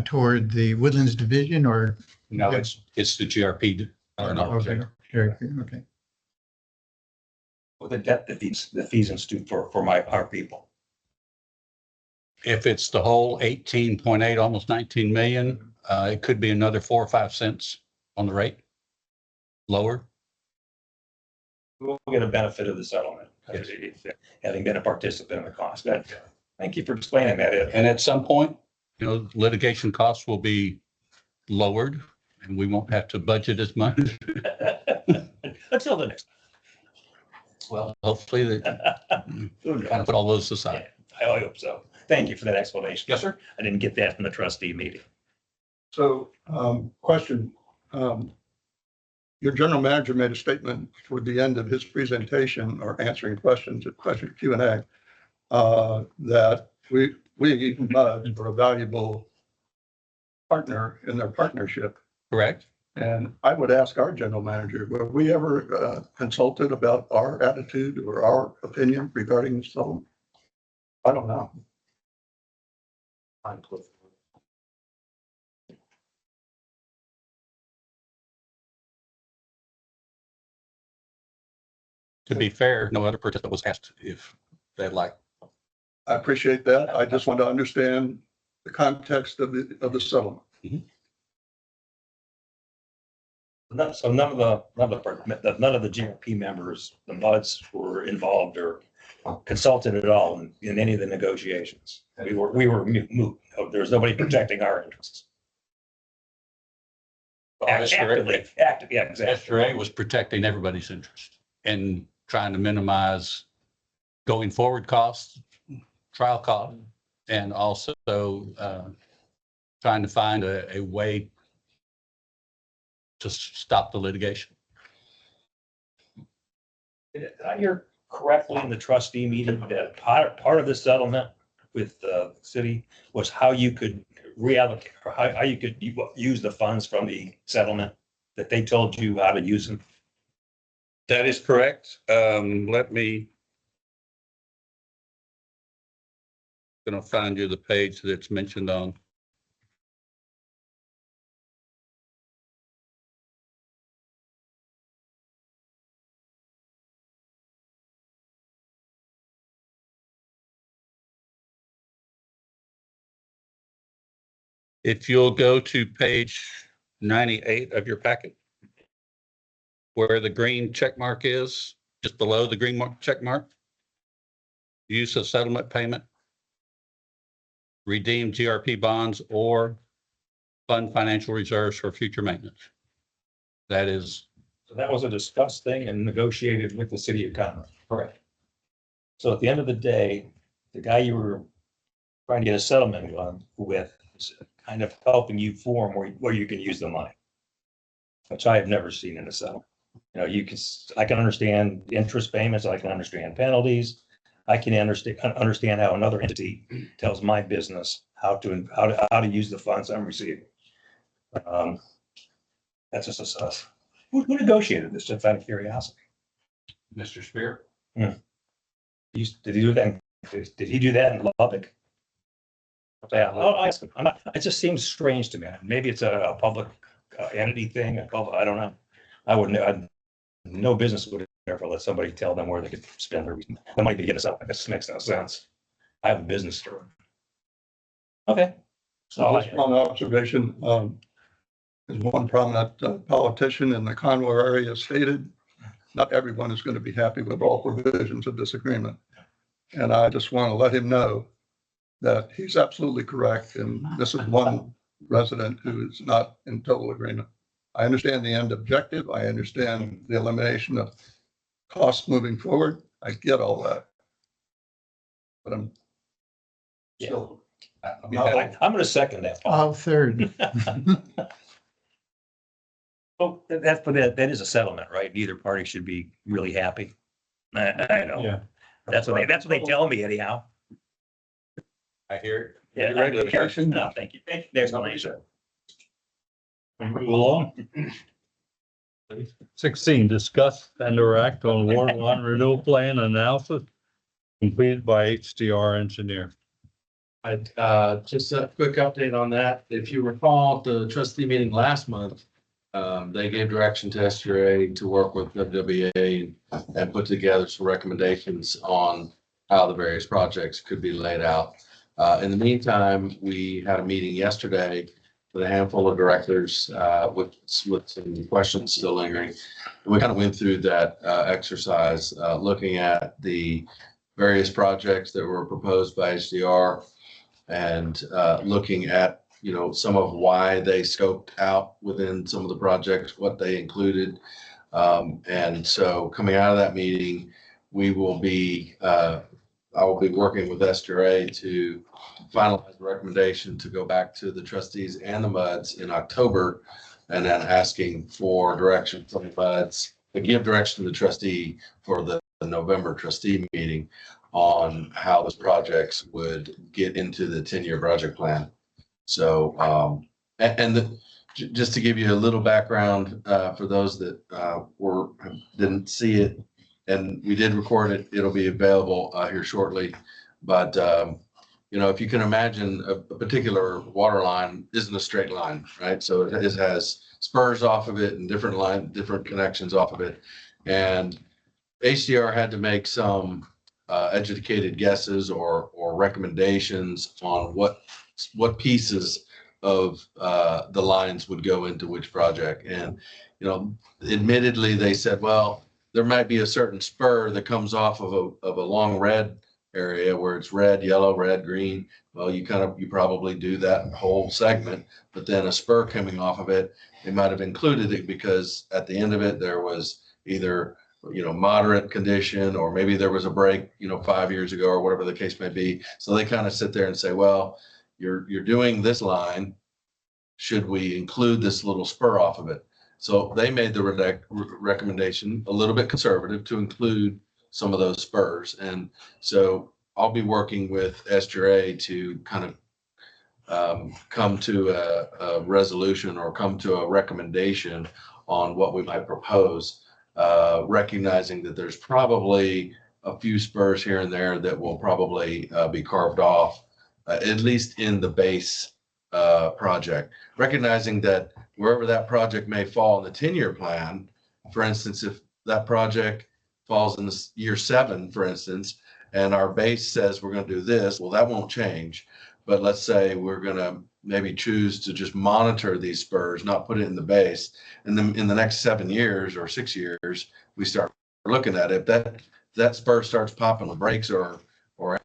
toward the Woodlands Division or? no, it's the GRP R&R. Okay, sure, okay. With the debt that the fees institute for our people. If it's the whole 18.8, almost 19 million, it could be another 4 or 5 cents on the rate. Lower. We'll get a benefit of the settlement, Yes. having been a participant in the cost. Thank you for explaining that. Ed. And at some point, litigation costs will be lowered and we won't have to budget as much. Until the next. Well, hopefully they kind of put all those aside. I hope so. Thank you for that explanation. Yes, sir. I didn't get that from the trustee meeting. So, question, your general manager made a statement toward the end of his presentation or answering questions at question Q&A, that we MUD are a valuable partner in their partnership. Correct. And I would ask our general manager, were we ever consulted about our attitude or our opinion regarding this settlement? I don't know. To be fair, no other participant was asked if they'd like. I appreciate that. I just want to understand the context of the settlement. So none of the GRP members, the MUDs, were involved or consulted at all in any of the negotiations. We were moot. There was nobody protecting our interests. Actively, yeah, exactly. SRA was protecting everybody's interest and trying to minimize going forward costs, trial costs, and also trying to find a way to stop the litigation. Did I hear correctly in the trustee meeting that part of the settlement with the city was how you could reallocate or how you could use the funds from the settlement, that they told you how to use them? That is correct. Let me. Going to find you the page that's mentioned on. If you'll go to page 98 of your packet, where the green check mark is, just below the green check mark, use of settlement payment, redeem GRP bonds, or fund financial reserves for future maintenance. That is. So that was a discussed thing and negotiated with the city of Conroe. Correct. So at the end of the day, the guy you were trying to get a settlement with is kind of helping you form where you can use the money, which I have never seen in a settlement. I can understand interest payments. I can understand penalties. I can understand how another entity tells my business how to use the funds I'm receiving. That's just us. Who negotiated this? Just out of curiosity. Mr. Spear. Did he do that? Did he do that in Lubbock? Yeah, I'll ask him. It just seems strange to me. Maybe it's a public entity thing. I don't know. I wouldn't. No business would ever let somebody tell them where they could spend their money to get us out. This makes no sense. I have a business store. Okay. So just one observation. as one prominent politician in the Conroe area stated, not everyone is going to be happy with all provisions of this agreement. And I just want to let him know that he's absolutely correct. And this is one resident who is not in total agreement. I understand the end objective. I understand the elimination of costs moving forward. I get all that. But I'm still, I'm not, I'm gonna second that. Paul. I'll third. Oh, that is a settlement, right? Neither party should be really happy. I know. Yeah. That's what they tell me anyhow. I hear it. Yeah. Regular session. No, thank you. Thank you. There's no answer. Move along. 16, discuss and/or act on water line renewal plan analysis completed by HDR engineer. Just a quick update on that. If you recall, the trustee meeting last month, they gave direction to SGRA to work with WWA and put together some recommendations on how the various projects could be laid out. In the meantime, we had a meeting yesterday with a handful of directors, with some questions still lingering. And we kind of went through that exercise, looking at the various projects that were proposed by HDR and looking at, you know, some of why they scoped out within some of the projects, what they included. And so coming out of that meeting, we will be, I will be working with SGRA to finalize the recommendation to go back to the trustees and the MUDs in October, and then asking for direction from the MUDs to give direction to the trustee for the November trustee meeting on how those projects would get into the 10-year project plan. So, just to give you a little background, for those that didn't see it, and we did record it, it'll be available here shortly. But you know, if you can imagine a particular water line isn't a straight line, right? So it has spurs off of it and different connections off of it. And HDR had to make some educated guesses or recommendations on what pieces of the lines would go into which project. And, you know, admittedly, they said, well, there might be a certain spur that comes off of a long red area where it's red, yellow, red, green. Well, you probably do that whole segment, but then a spur coming off of it, they might have included it because at the end of it, there was either, you know, moderate condition, or maybe there was a break, you know, 5 years ago or whatever the case may be. So they kind of sit there and say, well, you're doing this line. Should we include this little spur off of it? So they made the recommendation a little bit conservative to include some of those spurs. And so I'll be working with SGRA to kind of come to a resolution or come to a recommendation on what we might propose, recognizing that there's probably a few spurs here and there that will probably be carved off, at least in the base project, recognizing that wherever that project may fall in the 10-year plan, for instance, if that project falls in the year 7, for instance, and our base says we're going to do this, well, that won't change. But let's say we're going to maybe choose to just monitor these spurs, not put it in the base. And then in the next 7 years or 6 years, we start looking at it. That spur starts popping the brakes or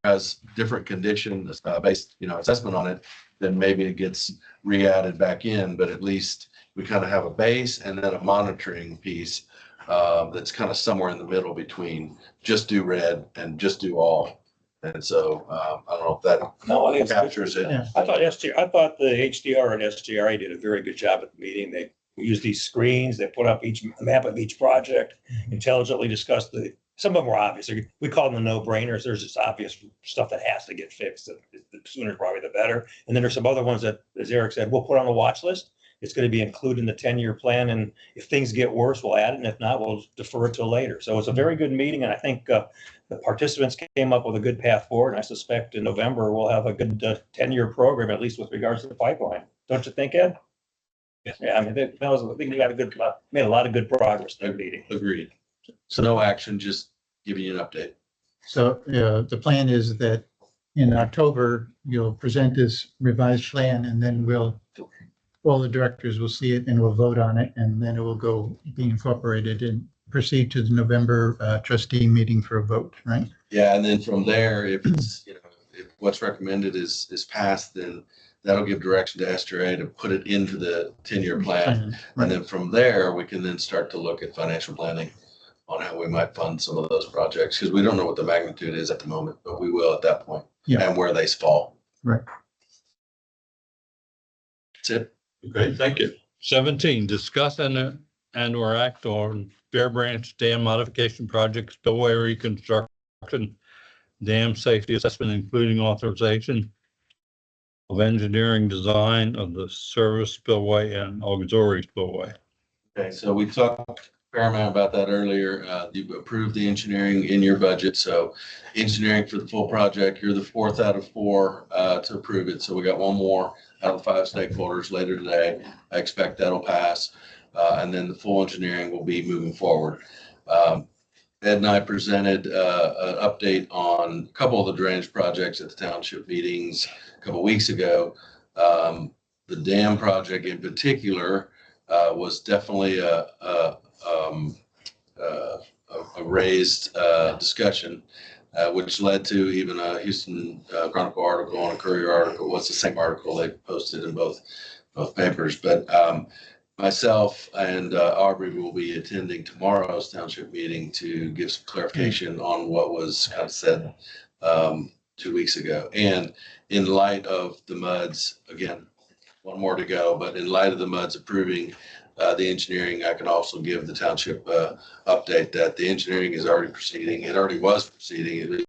has different conditions based, you know, assessment on it, then maybe it gets re-added back in. But at least we kind of have a base and then a monitoring piece that's kind of somewhere in the middle between just do red and just do all. And so I don't know if that captures it. Yeah. I thought the HDR and SGRA did a very good job at the meeting. They used these screens, they put up each map of each project, intelligently discussed some of them were obvious. We call them the no-brainers. There's just obvious stuff that has to get fixed. The sooner probably the better. And then there's some other ones that, as Eric said, we'll put on the watch list. It's going to be included in the 10-year plan. And if things get worse, we'll add it. And if not, we'll defer it till later. So it's a very good meeting. And I think the participants came up with a good path forward. And I suspect in November, we'll have a good 10-year program, at least with regards to the pipeline. Don't you think, Ed? Yeah, I mean, I think we got made a lot of good progress in that meeting. Agreed. So no action, just giving you an update. So the plan is that in October, you'll present this revised plan and then we'll all the directors will see it and will vote on it, and then it will go be incorporated and proceed to the November trustee meeting for a vote, right? Yeah, and then from there, if it's, if what's recommended is passed, then that'll give direction to SRA to put it into the 10-year plan. Right. And then from there, we can then start to look at financial planning on how we might fund some of those projects, because we don't know what the magnitude is at the moment, but we will at that point. Yeah. And where they fall. Right. That's it. Great, thank you. 17, discuss and or act on Bear Branch Dam modification project, spillway reconstruction, dam safety assessment, including authorization of engineering design of the service spillway and auxiliary spillway. Okay, so we talked a fair amount about that earlier. You approved the engineering in your budget, so engineering for the full project, you're the fourth out of four to approve it. So we got one more out of 5 stakeholders later today. I expect that'll pass. And then the full engineering will be moving forward. Ed and I presented an update on a couple of the drainage projects at the township meetings a couple of weeks ago. The dam project in particular was definitely a raised discussion, which led to even a Houston Chronicle article and a Courier article. What's the same article they posted in both papers? But myself and Aubrey will be attending tomorrow's township meeting to give some clarification on what was kind of said 2 weeks ago. And in light of the MUDs, again, one more to go, but in light of the MUDs approving the engineering, I can also give the township update that the engineering is already proceeding. It already was proceeding, at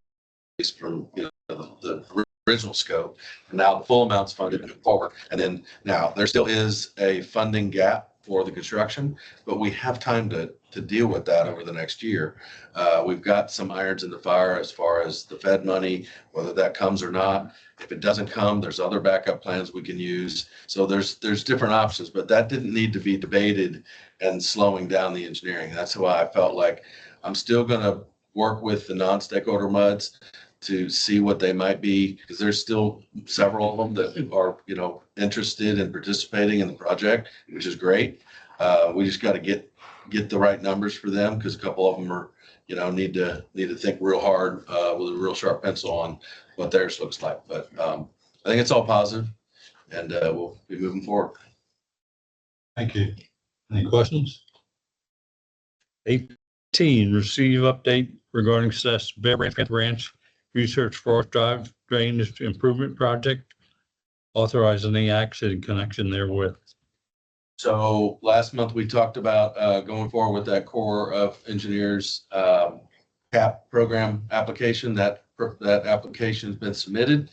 least from the original scope. And now the full amount's funded moving forward. And then now there still is a funding gap for the construction, but we have time to deal with that over the next year. We've got some irons in the fire as far as the Fed money, whether that comes or not. If it doesn't come, there's other backup plans we can use. So there's different options, but that didn't need to be debated and slowing down the engineering. That's why I felt like I'm still going to work with the non-stakeholder MUDs to see what they might be, because there's still several of them that are, interested in participating in the project, which is great. We just got to get the right numbers for them, because a couple of them are, need to think real hard with a real sharp pencil on what theirs looks like. But I think it's all positive, and we'll be moving forward. Thank you. Any questions? 18, receive update regarding Bear Branch Research Forest Drive Drainage Improvement Project. Authorize any action in connection therewith. So last month we talked about going forward with that Corps of Engineers CAP program application. That application has been submitted,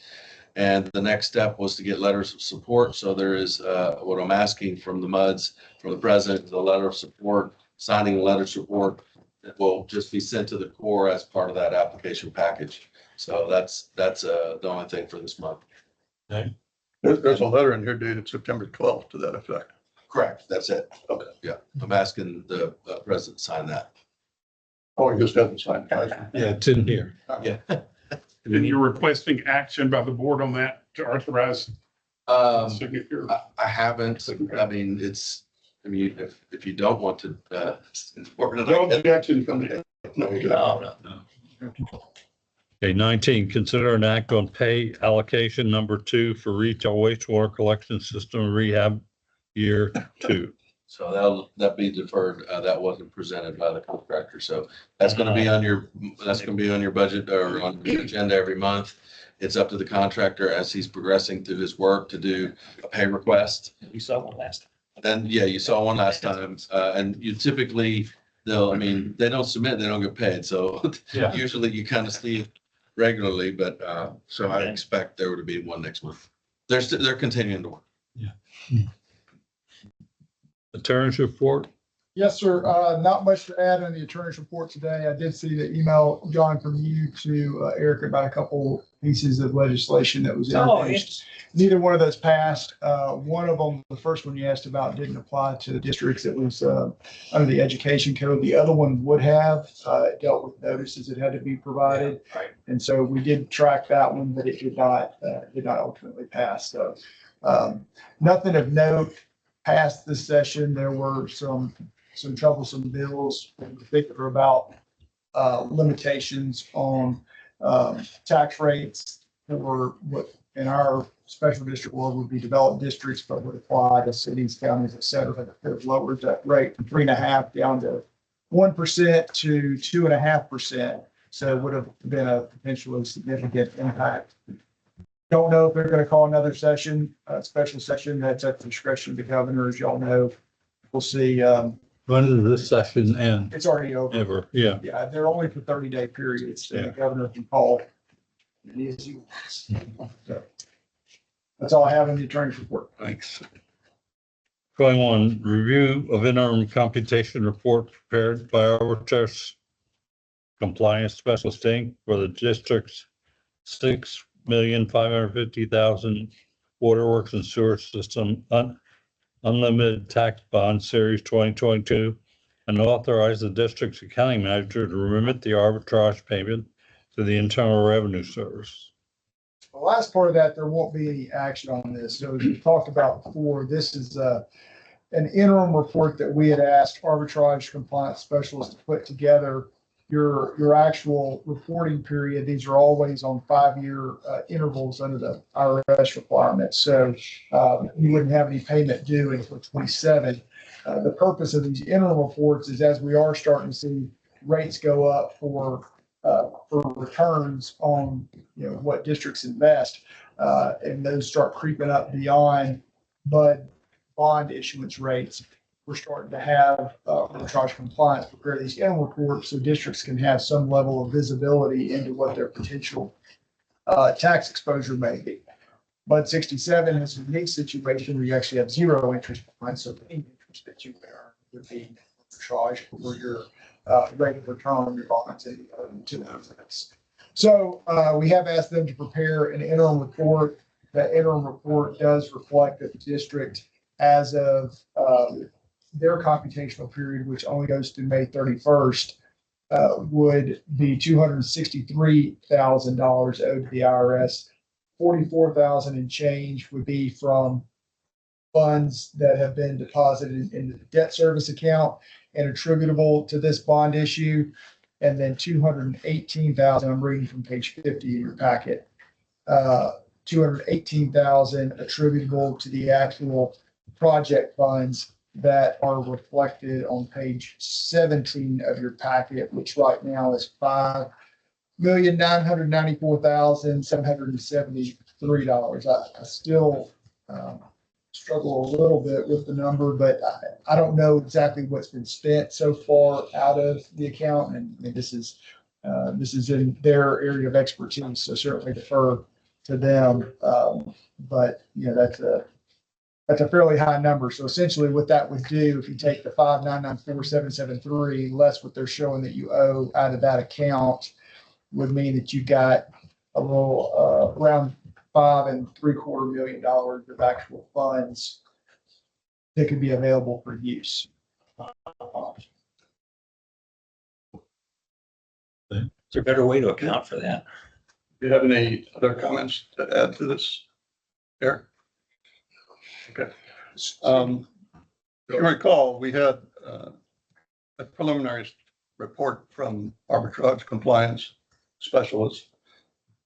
and the next step was to get letters of support. So there is what I'm asking from the MUDs, from the president, the letter of support, signing a letter of support that will just be sent to the Corps as part of that application package. So that's the only thing for this month. Okay. There's a letter in here dated September 12th to that effect. Correct. That's it. Okay. Yeah. I'm asking the president to sign that. Oh, he just hasn't signed. Yeah, it's in here. Yeah. And you're requesting action by the board on that to authorize signature? I haven't. I mean, if you don't want to, No objection from the. No. Okay, 19, consider an act on pay allocation number 2 for retail wastewater collection system rehab year 2. So that'll be deferred. That wasn't presented by the contractor. So that's going to be on your budget or on the agenda every month. It's up to the contractor as he's progressing through his work to do a pay request. You saw one last time. Then, yeah, you saw one last time. And you typically, they don't submit, they don't get paid. So Yeah. usually you kind of see it regularly, but so I expect there to be one next month. They're continuing to work. Attorney's report. Yes, sir. Not much to add on the attorney's report today. I did see the email, John, from you to Eric about a couple pieces of legislation that was introduced. Neither one of those passed. One of them, the first one you asked about, didn't apply to the districts. It was under the education code. The other one would have. It dealt with notices that had to be provided. Yeah, right. And so we did track that one, but it did not ultimately pass. So nothing of note past this session, there were some troublesome bills, in particular about limitations on tax rates that were what in our special district world would be developed districts, but would apply to cities, counties, et cetera. They've lowered that rate from 3.5% down to 1% to 2.5%. So it would have been a potentially significant impact. Don't know if they're going to call another session, a special session. That's at the discretion of the governor, as y'all know. We'll see. When does this session end? It's already over. Ever? Yeah. Yeah, they're only for 30-day periods. And Yeah. the governor can call. It is you. So that's all I have in the attorney's report. Thanks. Going on, review of interim computation report prepared by Arbitrage Compliance Specialist Inc. for the district's 6,550,000 waterworks and sewer system unlimited tax bond series 2022 and authorize the district's accounting manager to remit the arbitrage payment to the Internal Revenue Service. The last part of that, there won't be any action on this. So as we talked about before, this is an interim report that we had asked Arbitrage Compliance Specialist to put together. Your actual reporting period, these are always on 5-year intervals under the IRS requirements. So you wouldn't have any payment due until 27. The purpose of these interim reports is as we are starting to see rates go up for returns on what districts invest, and those start creeping up beyond bond issuance rates. We're starting to have arbitrage compliance prepare these interim reports so districts can have some level of visibility into what their potential tax exposure may be. Bud 67 is a unique situation where you actually have zero interest behind, so any interest that you earn would be charged for your rate of return on your bonds and to those. So we have asked them to prepare an interim report. That interim report does reflect that the district, as of their computational period, which only goes through May 31st, would be $263,000 owed to the IRS. $44,000 and change would be from funds that have been deposited in the debt service account and attributable to this bond issue. And then $218,000, I'm reading from page 50 in your packet, $218,000 attributable to the actual project funds that are reflected on page 17 of your packet, which right now is $5,994,773. I still struggle a little bit with the number, but I don't know exactly what's been spent so far out of the account. And I mean, this is in their area of expertise, so certainly defer to them. But that's a fairly high number. So essentially what that would do, if you take the 5,994,773 less what they're showing that you owe out of that account, would mean that you got a little around $5.75 million of actual funds that could be available for use. Is there a better way to account for that? Do you have any other comments to add to this, Eric? Okay. If you recall, we had a preliminary report from Arbitrage Compliance Specialist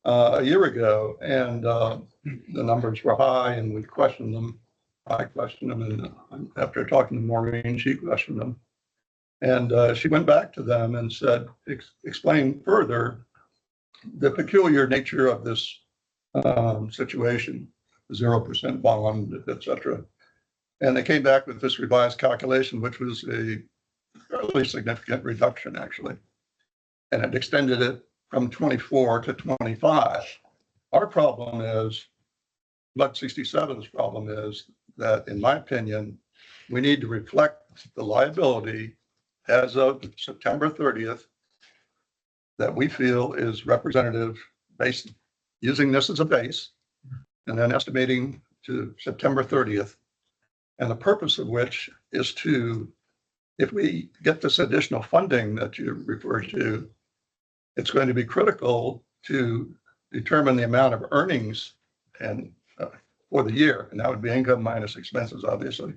a year ago, and the numbers were high, and we questioned them. I questioned them, and after talking to Maureen, she questioned them. And she went back to them and said, explain further the peculiar nature of this situation, 0% bond, et cetera. And they came back with this revised calculation, which was a fairly significant reduction, actually. And it extended it from 24 to 25. Our problem is, Bud 67's problem is that, in my opinion, we need to reflect the liability as of September 30th that we feel is representative, based using this as a base, and then estimating to September 30th. And the purpose of which is to, if we get this additional funding that you referred to, it's going to be critical to determine the amount of earnings and for the year, and that would be income minus expenses, obviously.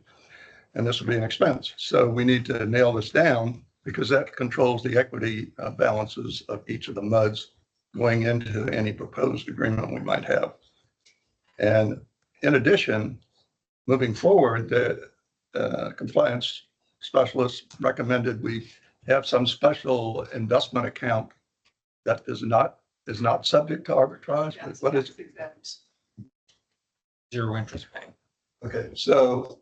and this will be an expense. So we need to nail this down because that controls the equity balances of each of the MUDs going into any proposed agreement we might have. And in addition, moving forward, the compliance specialist recommended we have some special investment account that is not subject to arbitrage. But what is it? Zero interest pay. Okay, so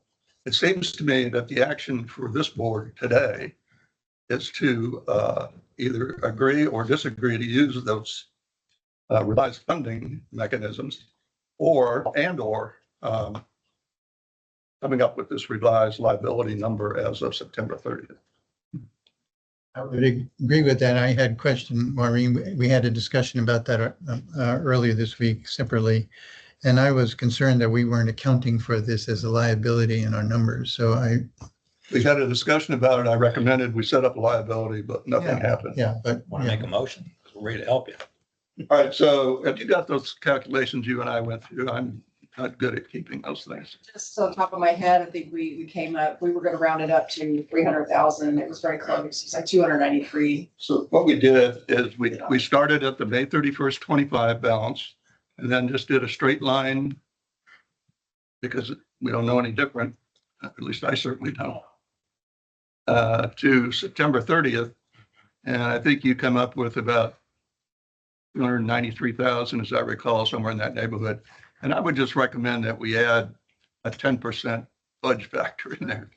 it seems to me that the action for this board today is to either agree or disagree to use those revised funding mechanisms or coming up with this revised liability number as of September 30th. I would agree with that. I had questioned, Maureen, we had a discussion about that earlier this week separately. And I was concerned that we weren't accounting for this as a liability in our numbers. So We had a discussion about it. I recommended we set up a liability, but nothing happened. yeah, but Want to make a motion? We're ready to help you. All right, so have you got those calculations you and I went through? I'm not good at keeping those things. Just on top of my head, I think we came up, we were gonna round it up to 300,000. It was very close. It's like 293. So what we did is we started at the May 31st, 25 balance and then just did a straight line because we don't know any different, at least I certainly don't, to September 30th. And I think you come up with about 293,000, as I recall, somewhere in that neighborhood. And I would just recommend that we add a 10% fudge factor in there.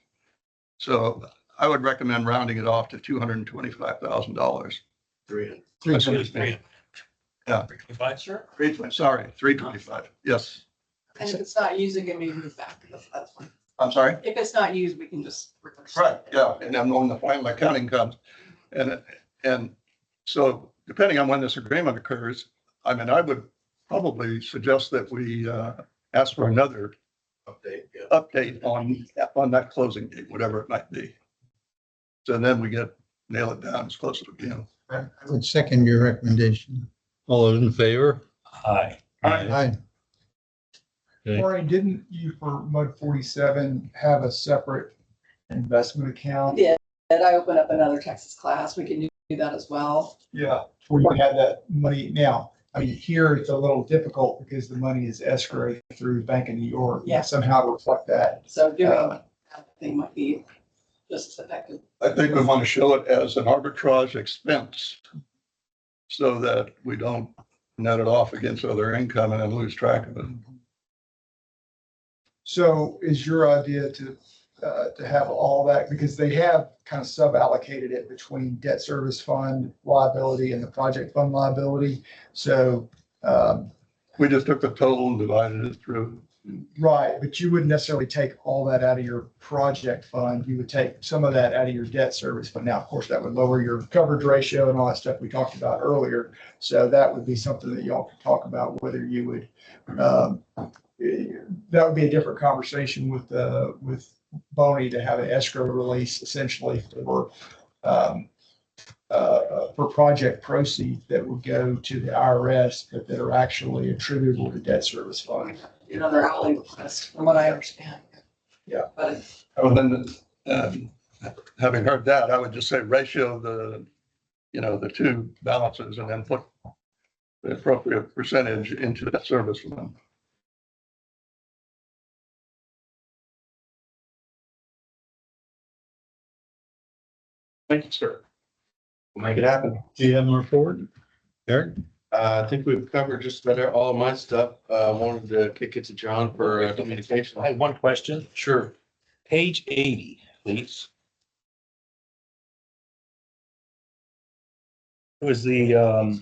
So I would recommend rounding it off to $225,000. 300. Yeah. 325, sure. 325. Yes. And if it's not used, it can be moved back. That's fine. I'm sorry. If it's not used, we can just. Right. Yeah. And then when the final accounting comes, and so depending on when this agreement occurs, I mean, I would probably suggest that we ask for another update on that closing date, whatever it might be. So then we nail it down as close as we can. I would second your recommendation. All those in favor? Aye. Aye. Okay. Maureen, didn't you for MUD 47 have a separate investment account? Yeah, and I opened up another Texas class. We can do that as well. Yeah, where you have that money now. I mean, here it's a little difficult because the money is escrowed through Bank of New York. Yeah. Somehow to reflect that. So doing that thing might be just as effective. I think we want to show it as an arbitrage expense so that we don't net it off against other income and then lose track of it. So is your idea to have all that, because they have kind of sub-allocated it between debt service fund liability and the project fund liability. So, We just took the total and divided it through. right, but you wouldn't necessarily take all that out of your project fund. You would take some of that out of your debt service fund. Now, of course, that would lower your coverage ratio and all that stuff we talked about earlier. So that would be something that y'all could talk about, whether you would, that would be a different conversation with Boney to have an escrow release essentially for project proceeds that would go to the IRS, but that are actually attributable to debt service fund. Another outlay request, from what I understand. Yeah. But Oh, then, having heard that, I would just say ratio the two balances and then put the appropriate percentage into that service fund. Thank you, sir. We'll make it happen. GM report? Eric? I think we've covered just about all of my stuff. Wanted to kick it to John for communication. I had one question. Sure. Page 80, please. It was the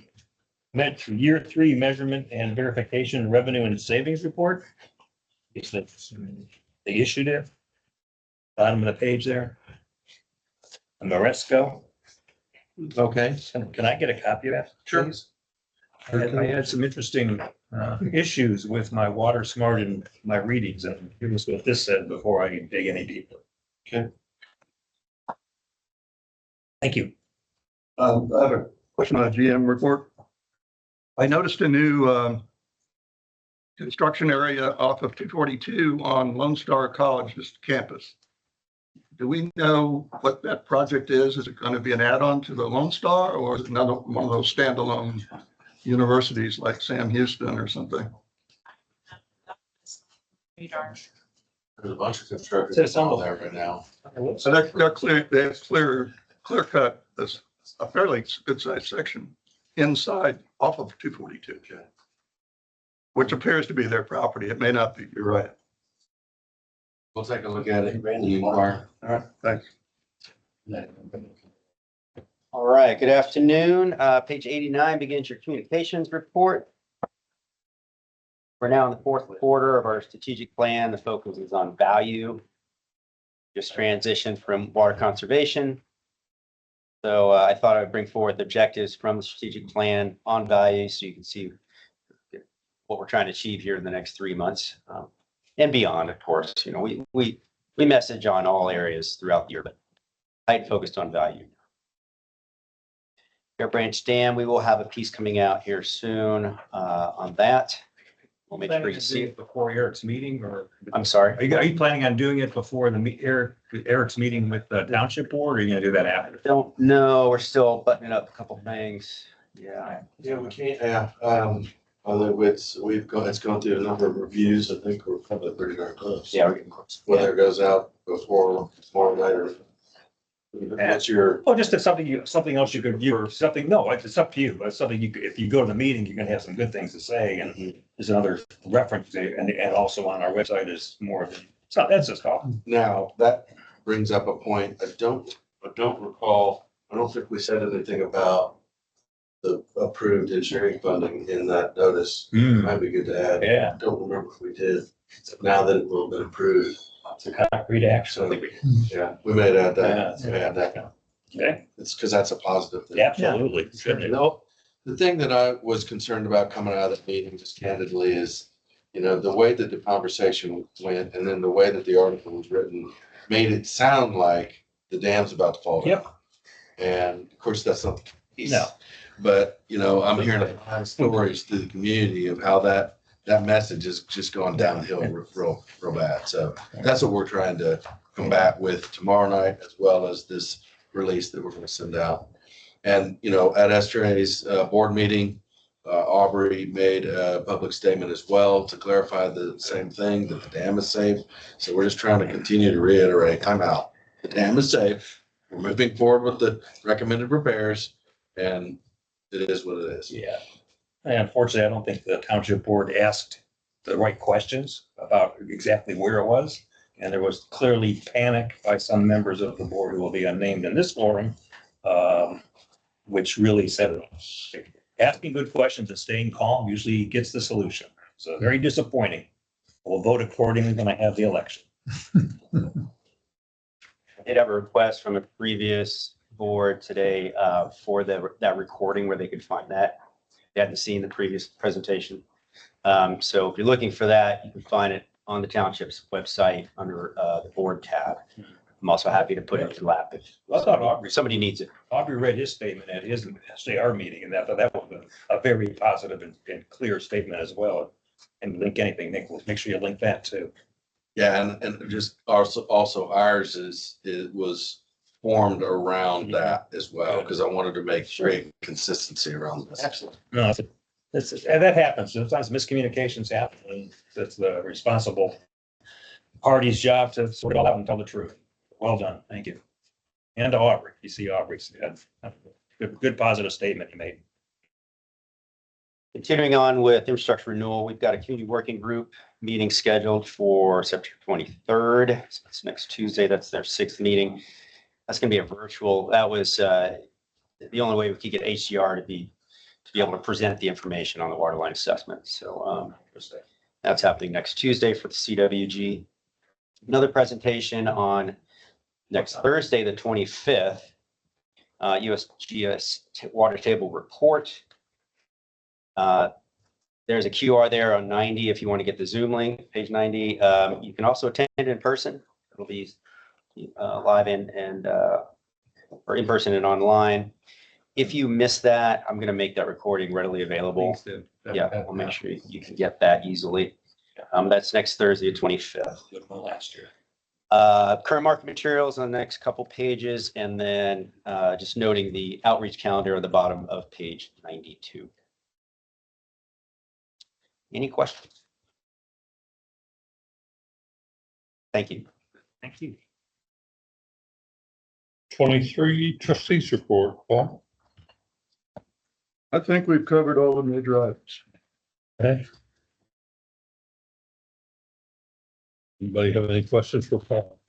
year 3 measurement and verification revenue and savings report. It's that they issued it. Bottom of the page there. Moresco. Okay. Can I get a copy of that? Sure. please? I had some interesting issues with my water smart and my readings, and here's what this said before I dig any deeper. Okay. Thank you. I have a question on the GM report. I noticed a new construction area off of 242 on Lone Star College's campus. Do we know what that project is? Is it going to be an add-on to the Lone Star, or is it another one of those standalone universities like Sam Houston or something? There's a bunch of construction Says on some. there right now. So they're clear, they have clear cut this, a fairly good sized section inside off of 242, which appears to be their property. It may not be. You're right. We'll take a look at it. Randy, Mark. All right, thanks. All right, good afternoon. Page 89 begins your communications report. We're now in the fourth quarter of our strategic plan. The focus is on value. Just transitioned from water conservation. So I thought I'd bring forward the objectives from the strategic plan on value so you can see what we're trying to achieve here in the next 3 months and beyond, of course. You know, we message on all areas throughout the year, but I focused on value. Bear Branch Dam, we will have a piece coming out here soon on that. We'll make sure you see it. Before Eric's meeting, or I'm sorry. are you planning on doing it before Eric's meeting with the township board, or are you gonna do that after? Don't know. We're still buttoning up a couple things. Yeah. Yeah, we can't, yeah, although it's gone through a number of reviews. I think we're probably pretty darn close. Yeah, we're getting close. Whether it goes out before tomorrow night or. What's your, Well, just if something else you could, no, it's up to you. It's something if you go to the meeting, you're gonna have some good things to say, and there's another reference, and also on our website is more of, it's not, that's just all. now, that brings up a point. I don't recall, I don't think we said anything about the approved engineering funding in that notice. Might be good to add. Yeah, Don't remember if we did. Now that it will have been approved. it's a concrete action. Yeah, we may add that. Yeah. We may add that. Okay, It's because that's a positive thing. absolutely. No, the thing that I was concerned about coming out of the meeting, just candidly, is, you know, the way that the conversation went and then the way that the article was written made it sound like the dam's about to fall down. Yep. And of course, that's not the case. No. But, you know, I'm hearing a lot of stories through the community of how that message is just going downhill real bad. So that's what we're trying to combat with tomorrow night, as well as this release that we're going to send out. And, you know, at STRA's board meeting, Aubrey made a public statement as well to clarify the same thing, that the dam is safe. So we're just trying to continue to reiterate, time out. The dam is safe. We're moving forward with the recommended repairs, and it is what it is. Yeah. And unfortunately, I don't think the township board asked the right questions about exactly where it was. And there was clearly panic by some members of the board who will be unnamed in this forum, which really said, asking good questions and staying calm usually gets the solution. So very disappointing. We'll vote accordingly when I have the election. I did have a request from a previous board today for that recording where they could find that. They hadn't seen the previous presentation. So if you're looking for that, you can find it on the township's website under the board tab. I'm also happy to put it in your lap I thought if somebody needs it. Aubrey read his statement at his SJR meeting, and that was a very positive and clear statement as well. And link anything, Nick, make sure you link that too. Yeah, and just also ours it was formed around that as well, because I wanted to make great consistency around this. Excellent. No, and that happens. Sometimes miscommunications happen, and that's the responsible party's job to sort it all out and tell the truth. Well done. Thank you. And to Aubrey. You see Aubrey's good positive statement he made. Continuing on with infrastructure renewal, we've got a community working group meeting scheduled for September 23rd. So that's next Tuesday. That's their 6th meeting. That's going to be a virtual. That was the only way we could get HDR to be able to present the information on the water line assessment. So that's happening next Tuesday for the CWG. Another presentation on next Thursday, the 25th, USGS water table report. There's a QR there on 90 if you want to get the Zoom link, page 90. You can also attend in person. It'll be live and or in person and online. If you miss that, I'm going to make that recording readily available. Yeah, I'll make sure you can get that easily. That's next Thursday, the 25th. Last year. Current market materials on the next couple pages, and then just noting the outreach calendar at the bottom of page 92. Any questions? Thank you. Thank you. 23 trustees report, Paul. I think we've covered all the major items. Okay. Anybody have any questions for Paul?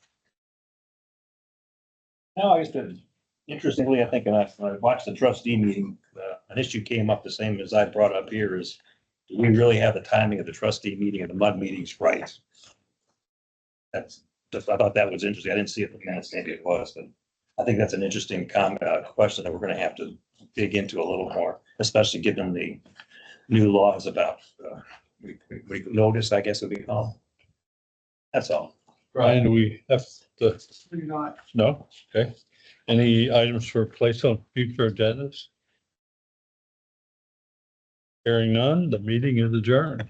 No, I guess interestingly, I think, when I watched the trustee meeting, an issue came up the same as I brought up here is, do we really have the timing of the trustee meeting and the MUD meetings right? That's just, I thought that was interesting. I didn't see it in the minutes, maybe it was, but I think that's an interesting question that we're gonna have to dig into a little more, especially given the new laws about, notice, I guess would be called. That's all. Brian, do we have to, Maybe not. no? Okay. Any items for place on future agendas? Hearing none, the meeting is adjourned.